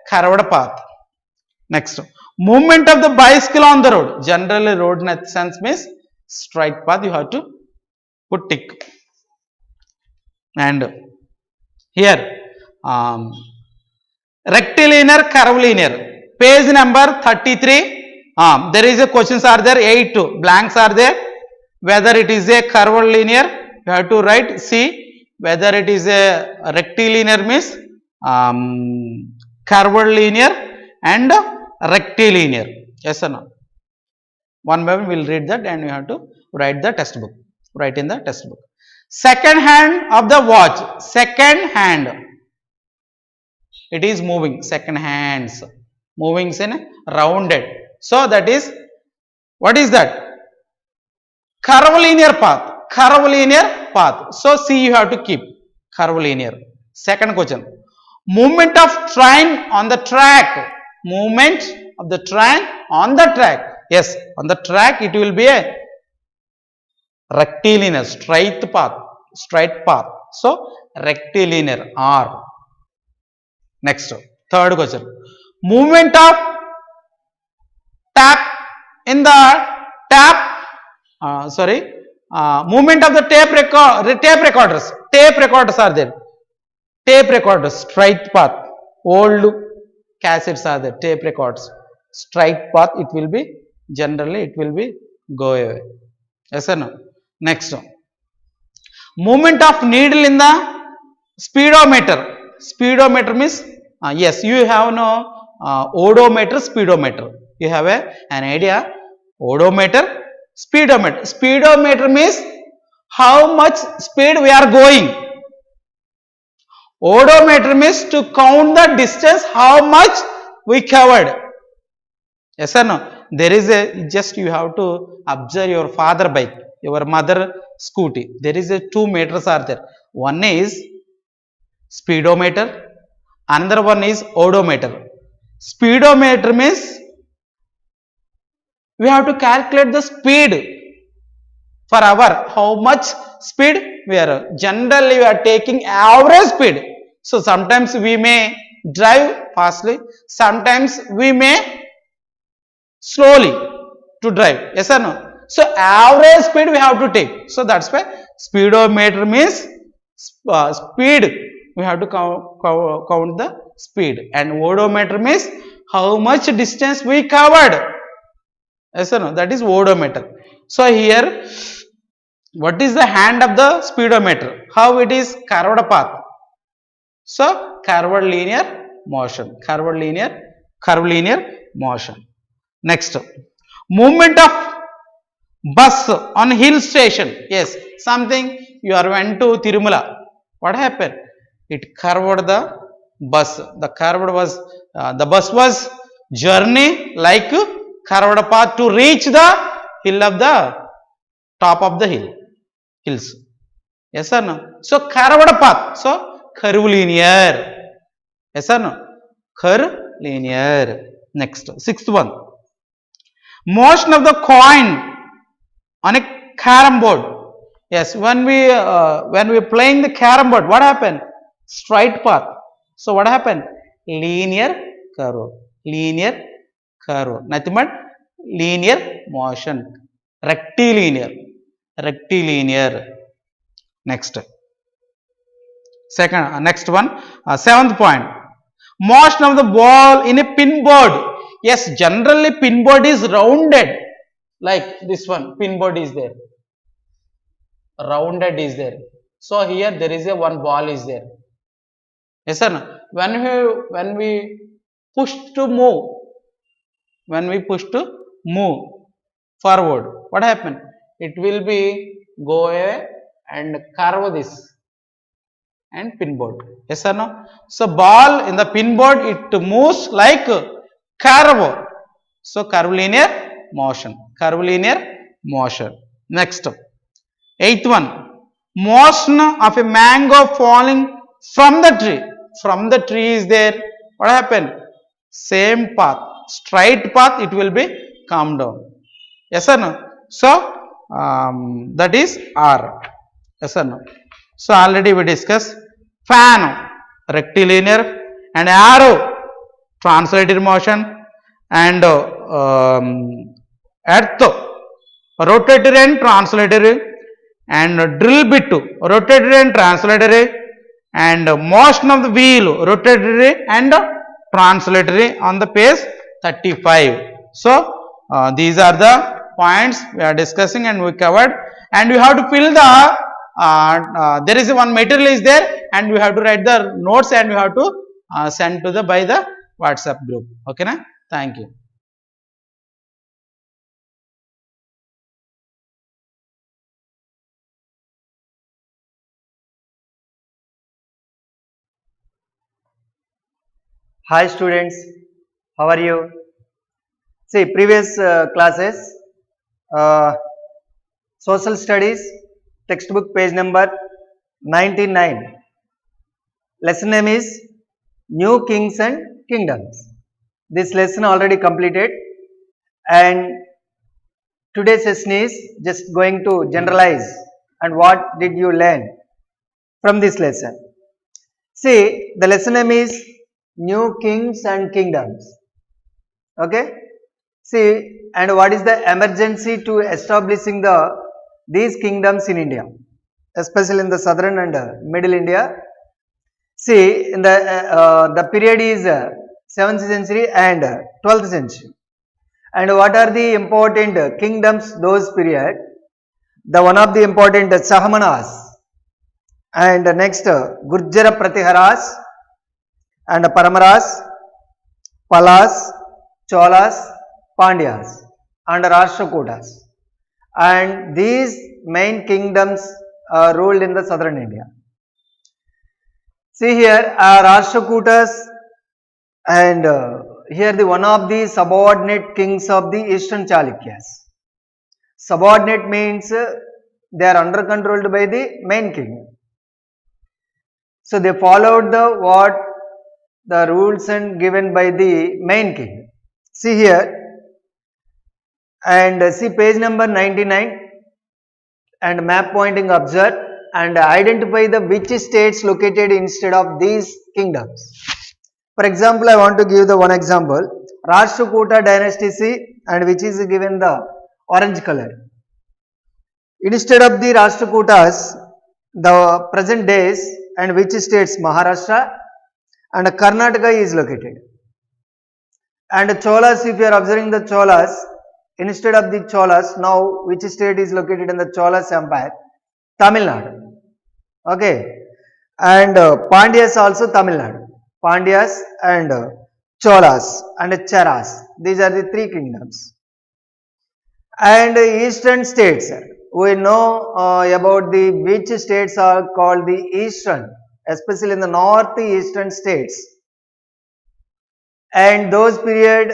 curved path. Next, movement of the bicycle on the road. Generally, road in that sense means straight path. You have to put tick. And here, rectilinear, curvilinear. Page number 33. There is a questions are there. 8 blanks are there. Whether it is a curvilinear, you have to write C. Whether it is a rectilinear means curvilinear and rectilinear. Yes or no? One by one we will read that and you have to write the textbook. Write in the textbook. Second hand of the watch. Second hand. It is moving. Second hands. Moving in rounded. So that is, what is that? Curvilinear path. Curvilinear path. So C you have to keep. Curvilinear. Second question. Movement of train on the track. Movement of the train on the track. Yes, on the track it will be a rectilinear, straight path. Straight path. So rectilinear R. Next, third question. Movement of tap in the tap. Movement of the tape recorders. Tape recorders are there. Tape recorders, straight path. Old cassettes are there. Tape records, straight path. It will be generally it will be go away. Yes or no? Next, movement of needle in the speedometer. Speedometer means yes, you have no odometer, speedometer. You have an idea. Odometer, speedometer. Speedometer means how much speed we are going. Odometer means to count the distance, how much we covered. Yes or no? There is a, just you have to observe your father bike, your mother scooty. There is a 2 meters are there. One is speedometer, another one is odometer. Speedometer means we have to calculate the speed for hour, how much speed we are. Generally we are taking average speed. So sometimes we may drive fastly, sometimes we may slowly to drive. Yes or no? So average speed we have to take. So that's why speedometer means speed. We have to count the speed. And odometer means how much distance we covered. Yes or no? That is odometer. So here, what is the hand of the speedometer? How it is curved path. So curvilinear motion. Curvilinear motion. Next, movement of bus on hill station. Yes, something you are went to Tirumala. What happened? It curved the bus. The bus was journey like curved path to reach the hill of the top of the hills. Yes or no? So curved path. So curvilinear. Yes or no? Curvilinear. Next, sixth one. Motion of the coin on a carom board. Yes, when we playing the carom board, what happened? Straight path. So what happened? Linear curve. Linear curve. Nothing but linear motion. Rectilinear. Rectilinear. Next. Second, next one. Seventh point. Motion of the ball in a pin board. Yes, generally pin board is rounded. Like this one, pin board is there. Rounded is there. So here there is a one ball is there. Yes or no? When we push to move, when we push to move forward, what happened? It will be go away and curve this and pinboard. Yes or no? So ball in the pinboard it moves like curve. So curvilinear motion. Curvilinear motion. Next. Eighth one. Motion of a mango falling from the tree. From the tree is there. What happened? Same path. Straight path it will be come down. Yes or no? So that is R. Yes or no? So already we discussed fan rectilinear and arrow translated motion and earth rotatory and translatory and drill bit rotatory and translatory and motion of the wheel rotatory and translatory on the page 35. So these are the points we are discussing and we covered, and we have to fill the there is one material is there and we have to write the notes and we have to send to the by the WhatsApp group. Okay na? Thank you. Hi students, how are you? See, previous classes, social studies, textbook page number 99. Lesson name is New Kings and Kingdoms. This lesson already completed, and today's session is just going to generalize and what did you learn from this lesson. See, the lesson name is New Kings and Kingdoms. Okay. See, and what is the emergency to establishing these kingdoms in India, especially in the southern and middle India. See, in the period is 7th century and 12th century. And what are the important kingdoms those period? The one of the important Sahamanas, and next Gurjara Pratiharas and Paramaras, Palas, Cholas, Pandyas and Rashtrakutas, and these main kingdoms ruled in the southern India. See here Rashtrakutas, and here the one of the subordinate kings of the eastern Chalukyas. Subordinate means they are under controlled by the main king. So they followed the rules and given by the main king. See here, and see page number 99 and map pointing observe and identify the which states located instead of these kingdoms. For example, I want to give the one example, Rashtrakuta dynasty, see, and which is given the orange color. Instead of the Rashtrakutas, the present days and which states, Maharashtra and Karnataka is located. And Cholas, if you are observing the Cholas, instead of the Cholas, now which state is located in the Cholas empire? Tamil Nadu. Okay. And Pandyas also Tamil Nadu. Pandyas and Cholas and Cheras. These are the three kingdoms. And eastern states, we know about the which states are called the eastern, especially in the northeastern states. And those period,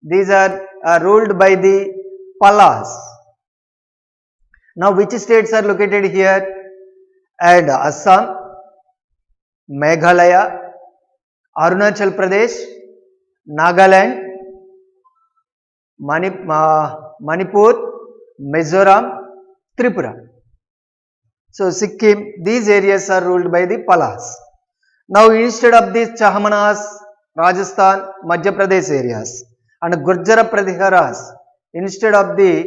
these are ruled by the Palas. Now which states are located here? And Assam, Meghalaya, Arunachal Pradesh, Nagaland, Manipur, Mizoram, Tripura. So Sikkim, these areas are ruled by the Palas. Now instead of these Chahmanas, Rajasthan, Madhya Pradesh areas and Gurjara Pratiharas, instead of the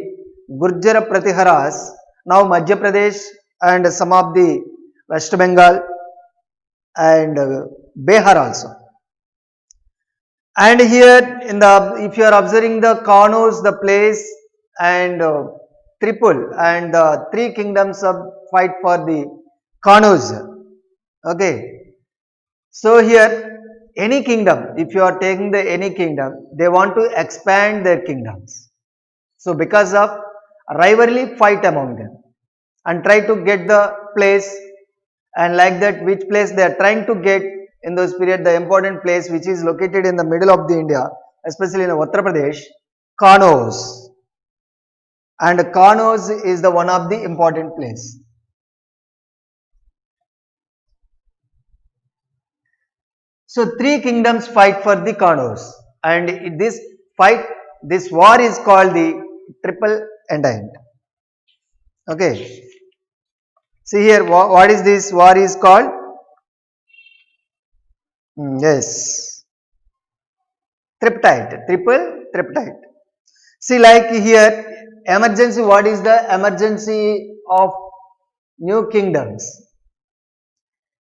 Gurjara Pratiharas, now Madhya Pradesh and some of the West Bengal and Bihar also. And here in the, if you are observing the Kannauj, the place and Tripul and the three kingdoms of fight for the Kannauj. Okay. So here any kingdom, if you are taking the any kingdom, they want to expand their kingdoms. So because of rivalry fight among them and try to get the place, and like that which place they are trying to get in those period, the important place which is located in the middle of the India, especially in Uttar Pradesh, Kannauj. And Kannauj is the one of the important place. So three kingdoms fight for the Kannauj, and this fight, this war is called the Triple Entente. Okay. See here, what is this war is called? Yes, tripartite, tripartite. See, like here, emergency. What is the emergency of new kingdoms?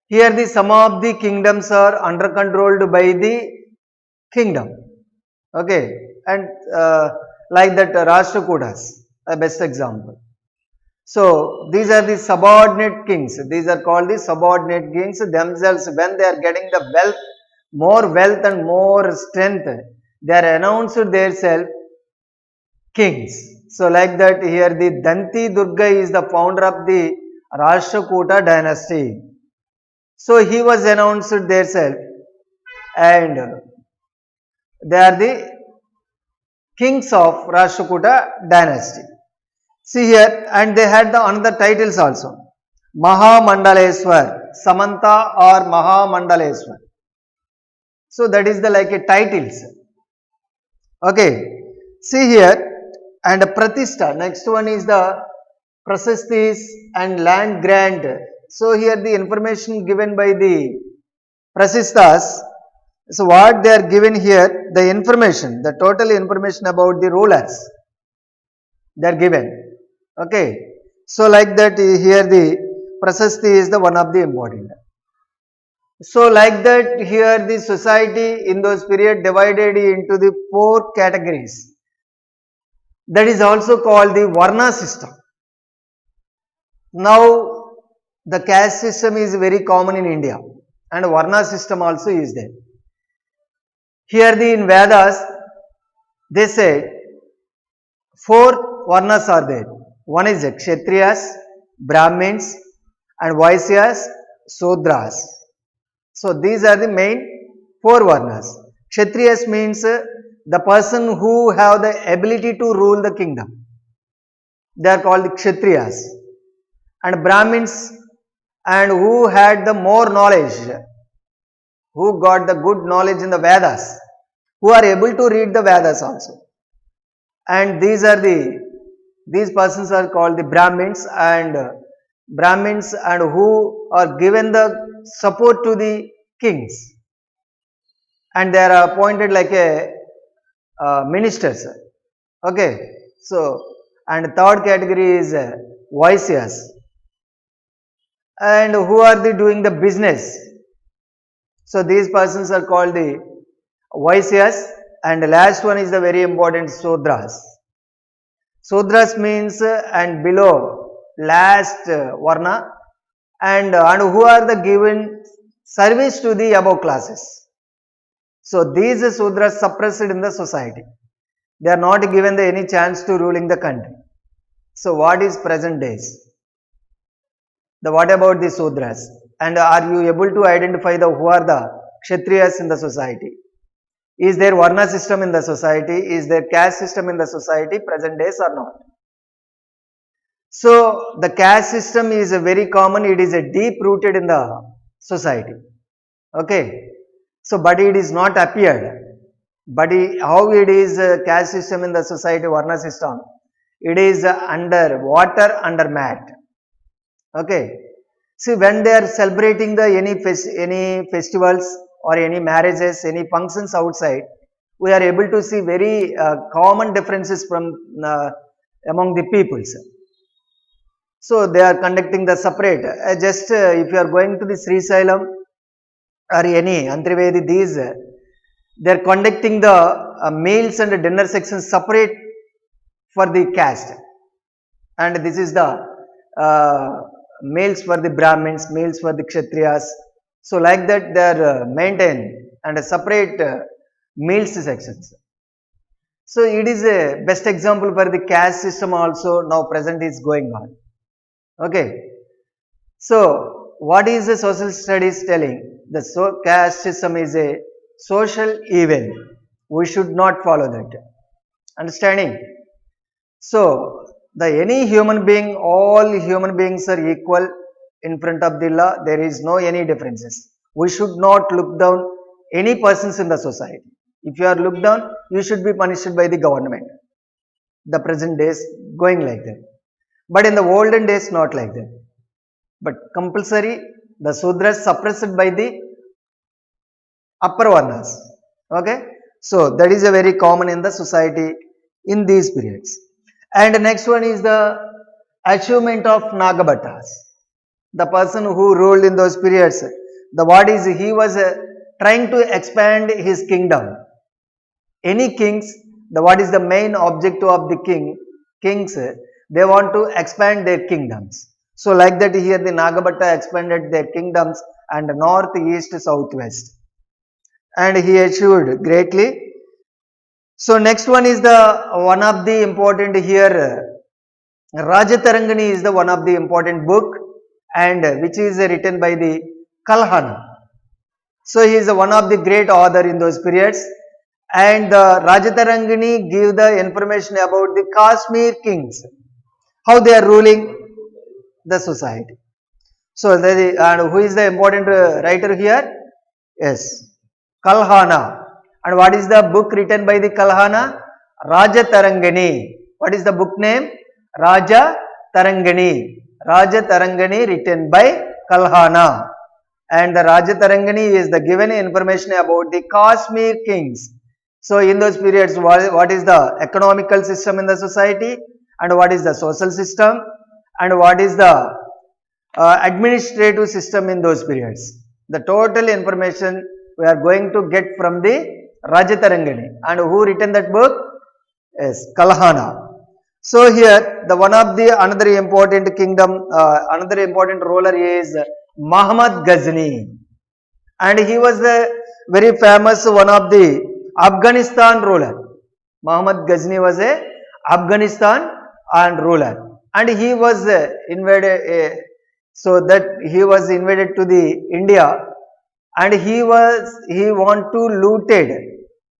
Here, the some of the kingdoms are under controlled by the kingdom. Okay, and like that Rashtrakutas, a best example. So these are the subordinate kings. These are called the subordinate kings themselves. When they are getting the wealth and more strength, they are announced themselves kings. So like that here the Danti Durga is the founder of the Rashtrakuta dynasty. So he was announced themselves and they are the kings of Rashtrakuta dynasty. See here, and they had the another titles also. Mahamandaleswar, Samanta or Mahamandaleswar. So that is the like a titles. Okay. See here, and Pratishta. Next one is the Prasastis and land grant. So here the information given by the Prasistas. So what they are given here, the information, the total information about the rulers, they are given. Okay, so like that here the Prasasti is the one of the important. So like that here the society in those period divided into the 4 categories. That is also called the Varna system. Now the caste system is very common in India and Varna system also is there. Here in Vedas they say 4 Varnas are there. One is Kshatriyas, Brahmins and Vaisyas, Sudras. So these are the main 4 Varnas. Kshatriyas means the person who have the ability to rule the kingdom. They are called Kshatriyas. And Brahmins and who had the more knowledge, who got the good knowledge in the Vedas, who are able to read the Vedas also. And these persons are called the Brahmins and who are given the support to the kings and they are appointed like a ministers. Okay, so and third category is Vaisyas and who are they doing the business. So these persons are called the Vaisyas and the last one is the very important Sudras. Sudras means and below last Varna and who are the given service to the above classes. So these Sudras suppressed in the society. They are not given any chance to ruling the country. So what is present days? What about the Sudras? And are you able to identify who are the Kshatriyas in the society? Is there Varna system in the society? Is there caste system in the society present days or not? So the caste system is very common. It is deep rooted in the society. Okay. So but it is not appeared. But how it is caste system in the society, Varna system? It is under water, under mat. Okay. See, when they are celebrating the any festivals or any marriages, any functions outside, we are able to see very common differences from among the peoples. So they are conducting the separate. Just if you are going to the Sri Sailam or any Antrivedi, these they are conducting the meals and dinner sections separate for the caste, and this is the meals for the Brahmins, meals for the Kshatriyas. So like that they are maintained and separate meals sections. So it is a best example for the caste system also now present is going on. Okay. So what is the social studies telling? The caste system is a social evil. We should not follow that. Understanding? So the any human being, all human beings are equal in front of the law. There is no any differences. We should not look down any persons in the society. If you are looked down, you should be punished by the government. The present days going like that. But in the olden days, not like that. But compulsory, the Sudras suppressed by the upper varnas. Okay. So that is a very common in the society in these periods. And next one is the achievement of Nagabhattas. The person who ruled in those periods, the what is he was trying to expand his kingdom. Any kings, the what is the main objective of the kings, they want to expand their kingdoms. So like that here the Nagabhatta expanded their kingdoms and north, east, south, west. And he achieved greatly. So next one is the one of the important here, Rajatarangani is the one of the important book, and which is written by the Kalhana. So he is one of the great author in those periods, and the Rajatarangani give the information about the Kashmir kings, how they are ruling the society. So and who is the important writer here? Yes, Kalhana. And what is the book written by the Kalhana? Rajatarangani. What is the book name? Rajatarangani. Rajatarangani written by Kalhana. And the Rajatarangani is the given information about the Kashmir kings. So in those periods, what is the economical system in the society, and what is the social system, and what is the administrative system in those periods. The total information we are going to get from the Rajatarangani. And who written that book? Yes, Kalhana. So here the one of the another important kingdom, another important ruler is Muhammad Ghazni, and he was the very famous one of the Afghanistan ruler. Muhammad Ghazni was a Afghanistan and ruler, and he was invaded. So that he was invaded to the India, and he want to looted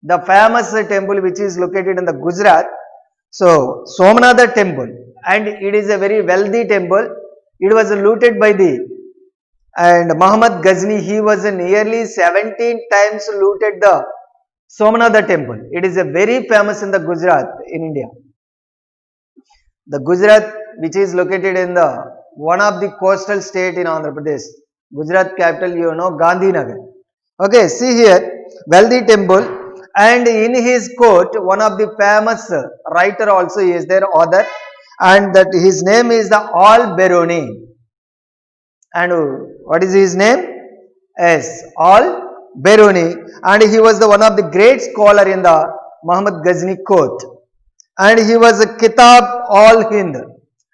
the famous temple which is located in the Gujarat. So Somnath temple, and it is a very wealthy temple. It was looted by the, and Muhammad Ghazni, he was nearly 17 times looted the Somnath temple. It is a very famous in the Gujarat in India. The Gujarat, which is located in the one of the coastal state in Andhra Pradesh. Gujarat capital, you know, Gandhinagar. Okay, see here, wealthy temple. And in his court, one of the famous writer also is there, author, and that his name is the Al-Biruni. And what is his name? Yes, Al-Biruni. And he was the one of the great scholar in the Muhammad Ghazni court. And he was a Kitab Al-Hind.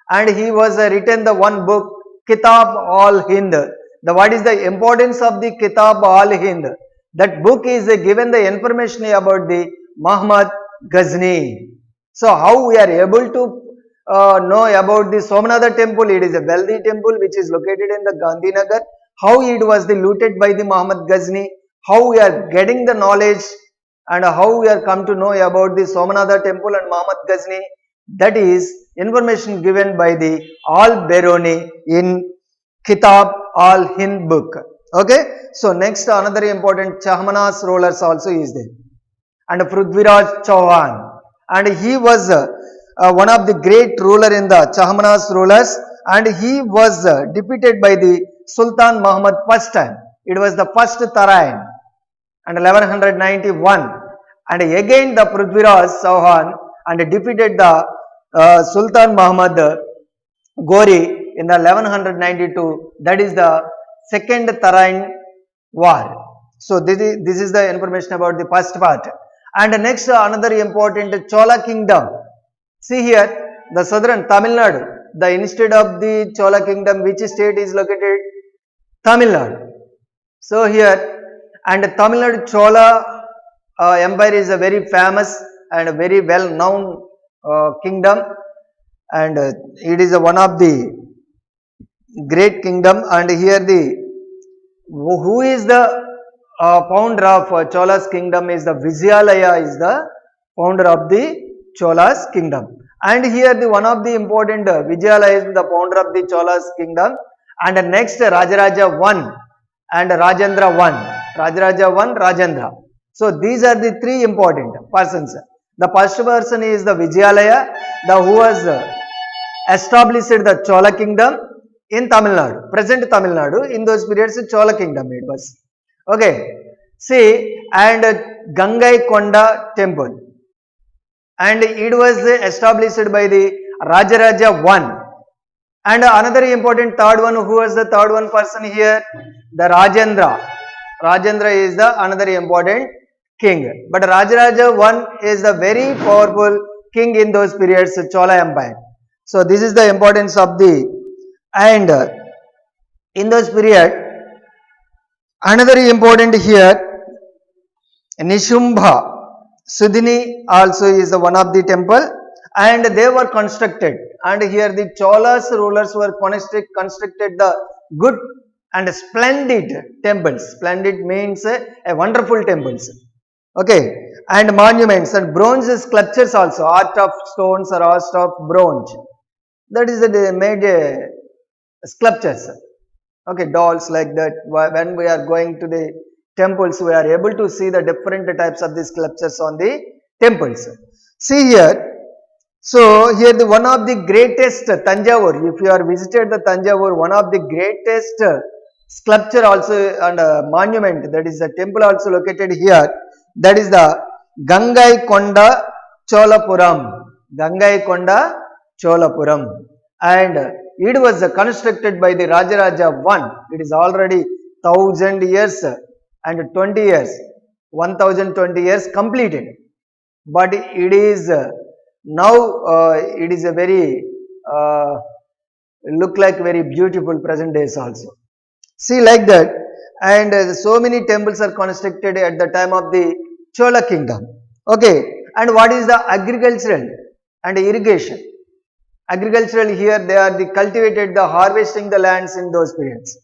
And he was written the one book, Kitab Al-Hind. The what is the importance of the Kitab Al-Hind? That book is given the information about the Muhammad Ghazni. So how we are able to know about the Somnath temple? It is a wealthy temple which is located in the Gandhinagar. How it was looted by the Muhammad Ghazni? How we are getting the knowledge, and how we are come to know about the Somnath temple and Muhammad Ghazni? That is information given by the Al-Biruni in Kitab Al-Hind book. Okay. So next another important Chahmanas rulers also is there, and Prithviraj Chauhan, and he was one of the great ruler in the Chahmanas rulers, and he was defeated by the Sultan Muhammad first time. It was the first Tarain and 1191, and again the Prithviraj Chauhan and defeated the Sultan Muhammad Gori in the 1192. That is the second Tarain war. So this is the information about the first part. And next, another important Chola kingdom. See here, the southern Tamil Nadu. The instead of the Chola kingdom, which state is located? Tamil Nadu. So here, and Tamil Nadu Chola empire is a very famous and a very well known kingdom, and it is one of the great kingdom. And here the who is the founder of Chola's kingdom is the Vijayalaya is the founder of the Chola's kingdom. And here the one of the important Vijayalaya is the founder of the Chola's kingdom. And next Rajaraja 1 and Rajendra 1. Rajaraja 1, Rajendra. So these are the three important persons. The first person is the Vijayalaya, the who has established the Chola kingdom in Tamil Nadu, present Tamil Nadu. In those periods, Chola kingdom it was. Okay. See, and Gangai Konda temple. And it was established by the Rajaraja 1. And another important third one, who was the third one person here? The Rajendra. Rajendra is the another important king. But Rajaraja 1 is the very powerful king in those periods, Chola Empire. So this is the importance of the, and in those period, another important here, Nishumbha Sudhini also is one of the temple, and they were constructed, and here the Cholas rulers were constructed the good and splendid temples. Splendid means a wonderful temples. Okay, and monuments and bronze sculptures also, art of stones or art of bronze. That is the made sculptures. Okay, dolls like that. When we are going to the temples, we are able to see the different types of the sculptures on the temples. See here. So here the one of the greatest Tanjavur. If you are visited the Tanjavur, one of the greatest sculpture also and monument, that is a temple also located here. That is the Gangai Konda Cholapuram. Gangai Konda Cholapuram, and it was constructed by the Rajaraja 1. It is already 1000 years and 20 years, 1020 years completed. But it is now it is a very look like very beautiful present days also. See like that, and so many temples are constructed at the time of the Chola kingdom. Okay, and what is the agricultural and irrigation? Agricultural, here they are the cultivated, the harvesting the lands in those periods.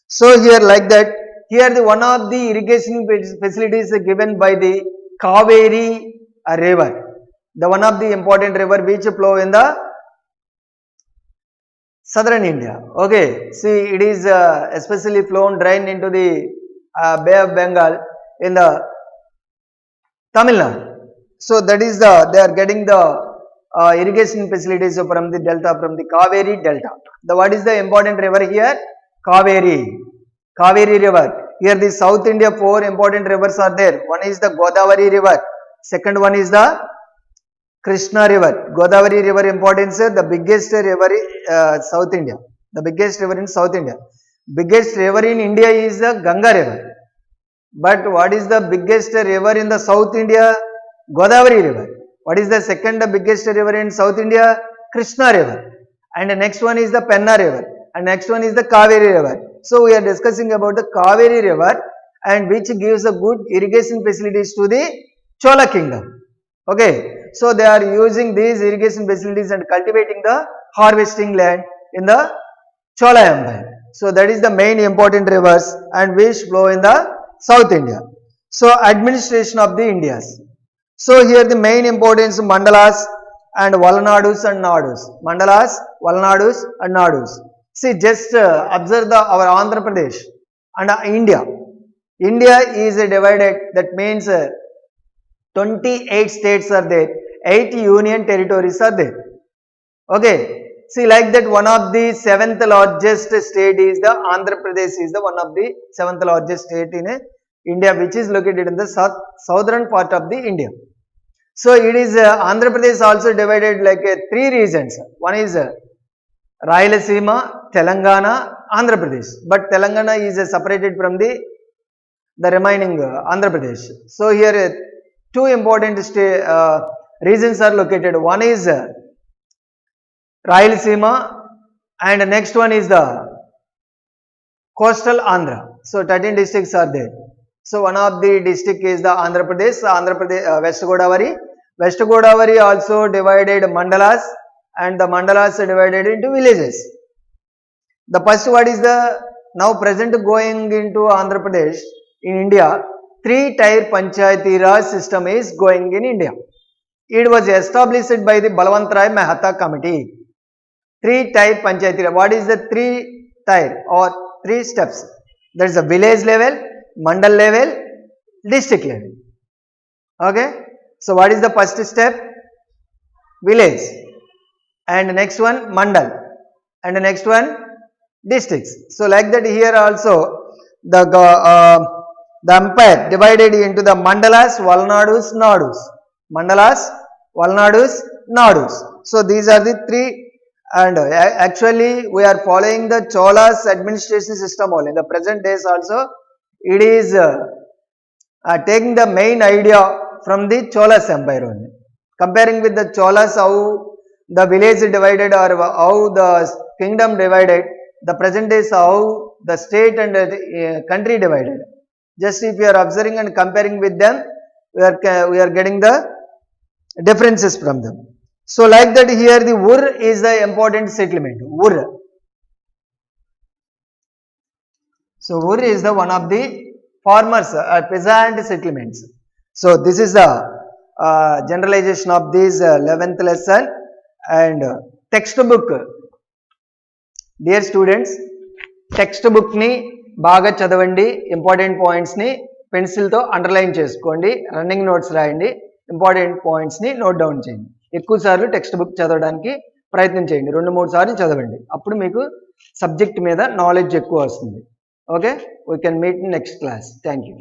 So here like that, here the one of the irrigation facilities given by the Kaveri river, the one of the important river which flow in the southern India. Okay, see it is especially flown drain into the Bay of Bengal in the Tamil Nadu. So that is the, they are getting the irrigation facilities from the delta, from the Kaveri delta. The what is the important river here? Kaveri. Kaveri river. Here the South India 4 important rivers are there. One is the Godavari river. Second one is the Krishna river. Godavari river importance, the biggest river in South India. The biggest river in South India. Biggest river in India is the Ganga river. But what is the biggest river in the South India? Godavari river. What is the second biggest river in South India? Krishna river. And the next one is the Penna river. And next one is the Kaveri river. So we are discussing about the Kaveri river, and which gives a good irrigation facilities to the Chola kingdom. Okay. So they are using these irrigation facilities and cultivating the harvesting land in the Chola Empire. So that is the main important rivers and which flow in the South India. So administration of the Indias. So here the main importance mandalas and Valanadus and Nadus. Mandalas, Valanadus and Nadus. See, just observe our Andhra Pradesh and India. India is divided, that means 28 states are there. 8 union territories are there. Okay, see, like that, one of the 7th largest state is the Andhra Pradesh is the one of the 7th largest state in India, which is located in the southern part of the India. So it is Andhra Pradesh also divided like 3 regions. One is Rayalaseema, Telangana, Andhra Pradesh, but Telangana is separated from the remaining Andhra Pradesh. So here 2 important regions are located. One is Rayalaseema and next one is the coastal Andhra. So 13 districts are there. So one of the district is the Andhra Pradesh, West Godavari. West Godavari also divided mandalas, and the mandalas are divided into villages. The first, what is the now present going into Andhra Pradesh in India, 3-tier Panchayati Raj system is going in India. It was established by the Balwant Rai Mehta committee. 3-tier Panchayati Raj. What is the 3-tier or 3 steps? There is a village level, mandal level, district level. Okay. So what is the first step? Village. And next one mandal. And the next one districts. So like that here also the empire divided into the mandalas, valnadus, nadus. Mandalas, valnadus, nadus. So these are the 3, and actually we are following the Cholas administration system only. In the present days also it is taking the main idea from the Cholas empire only. Comparing with the Cholas, how the village divided or how the kingdom divided, the present days how the state and the country divided. Just if you are observing and comparing with them, we are getting the differences from them. So like that here the Ur is the important settlement. Ur. So Ur is the one of the farmers, peasant settlements. So this is the generalization of this 11th lesson. And textbook, dear students, textbook ni baga chadavandi, important points ni pencil to underline cheskondi, running notes రాయండి, important points ni note down చేయండి. ఎక్కువ సార్లు text book చదవడానికి ప్రయత్నం చేయండి. 2-3 సార్లు చదవండి. అప్పుడు మీకు సబ్జెక్ట్ మీద నాలెడ్జ్ ఎక్కువ వస్తుంది. Okay, we can meet in next class. Thank you.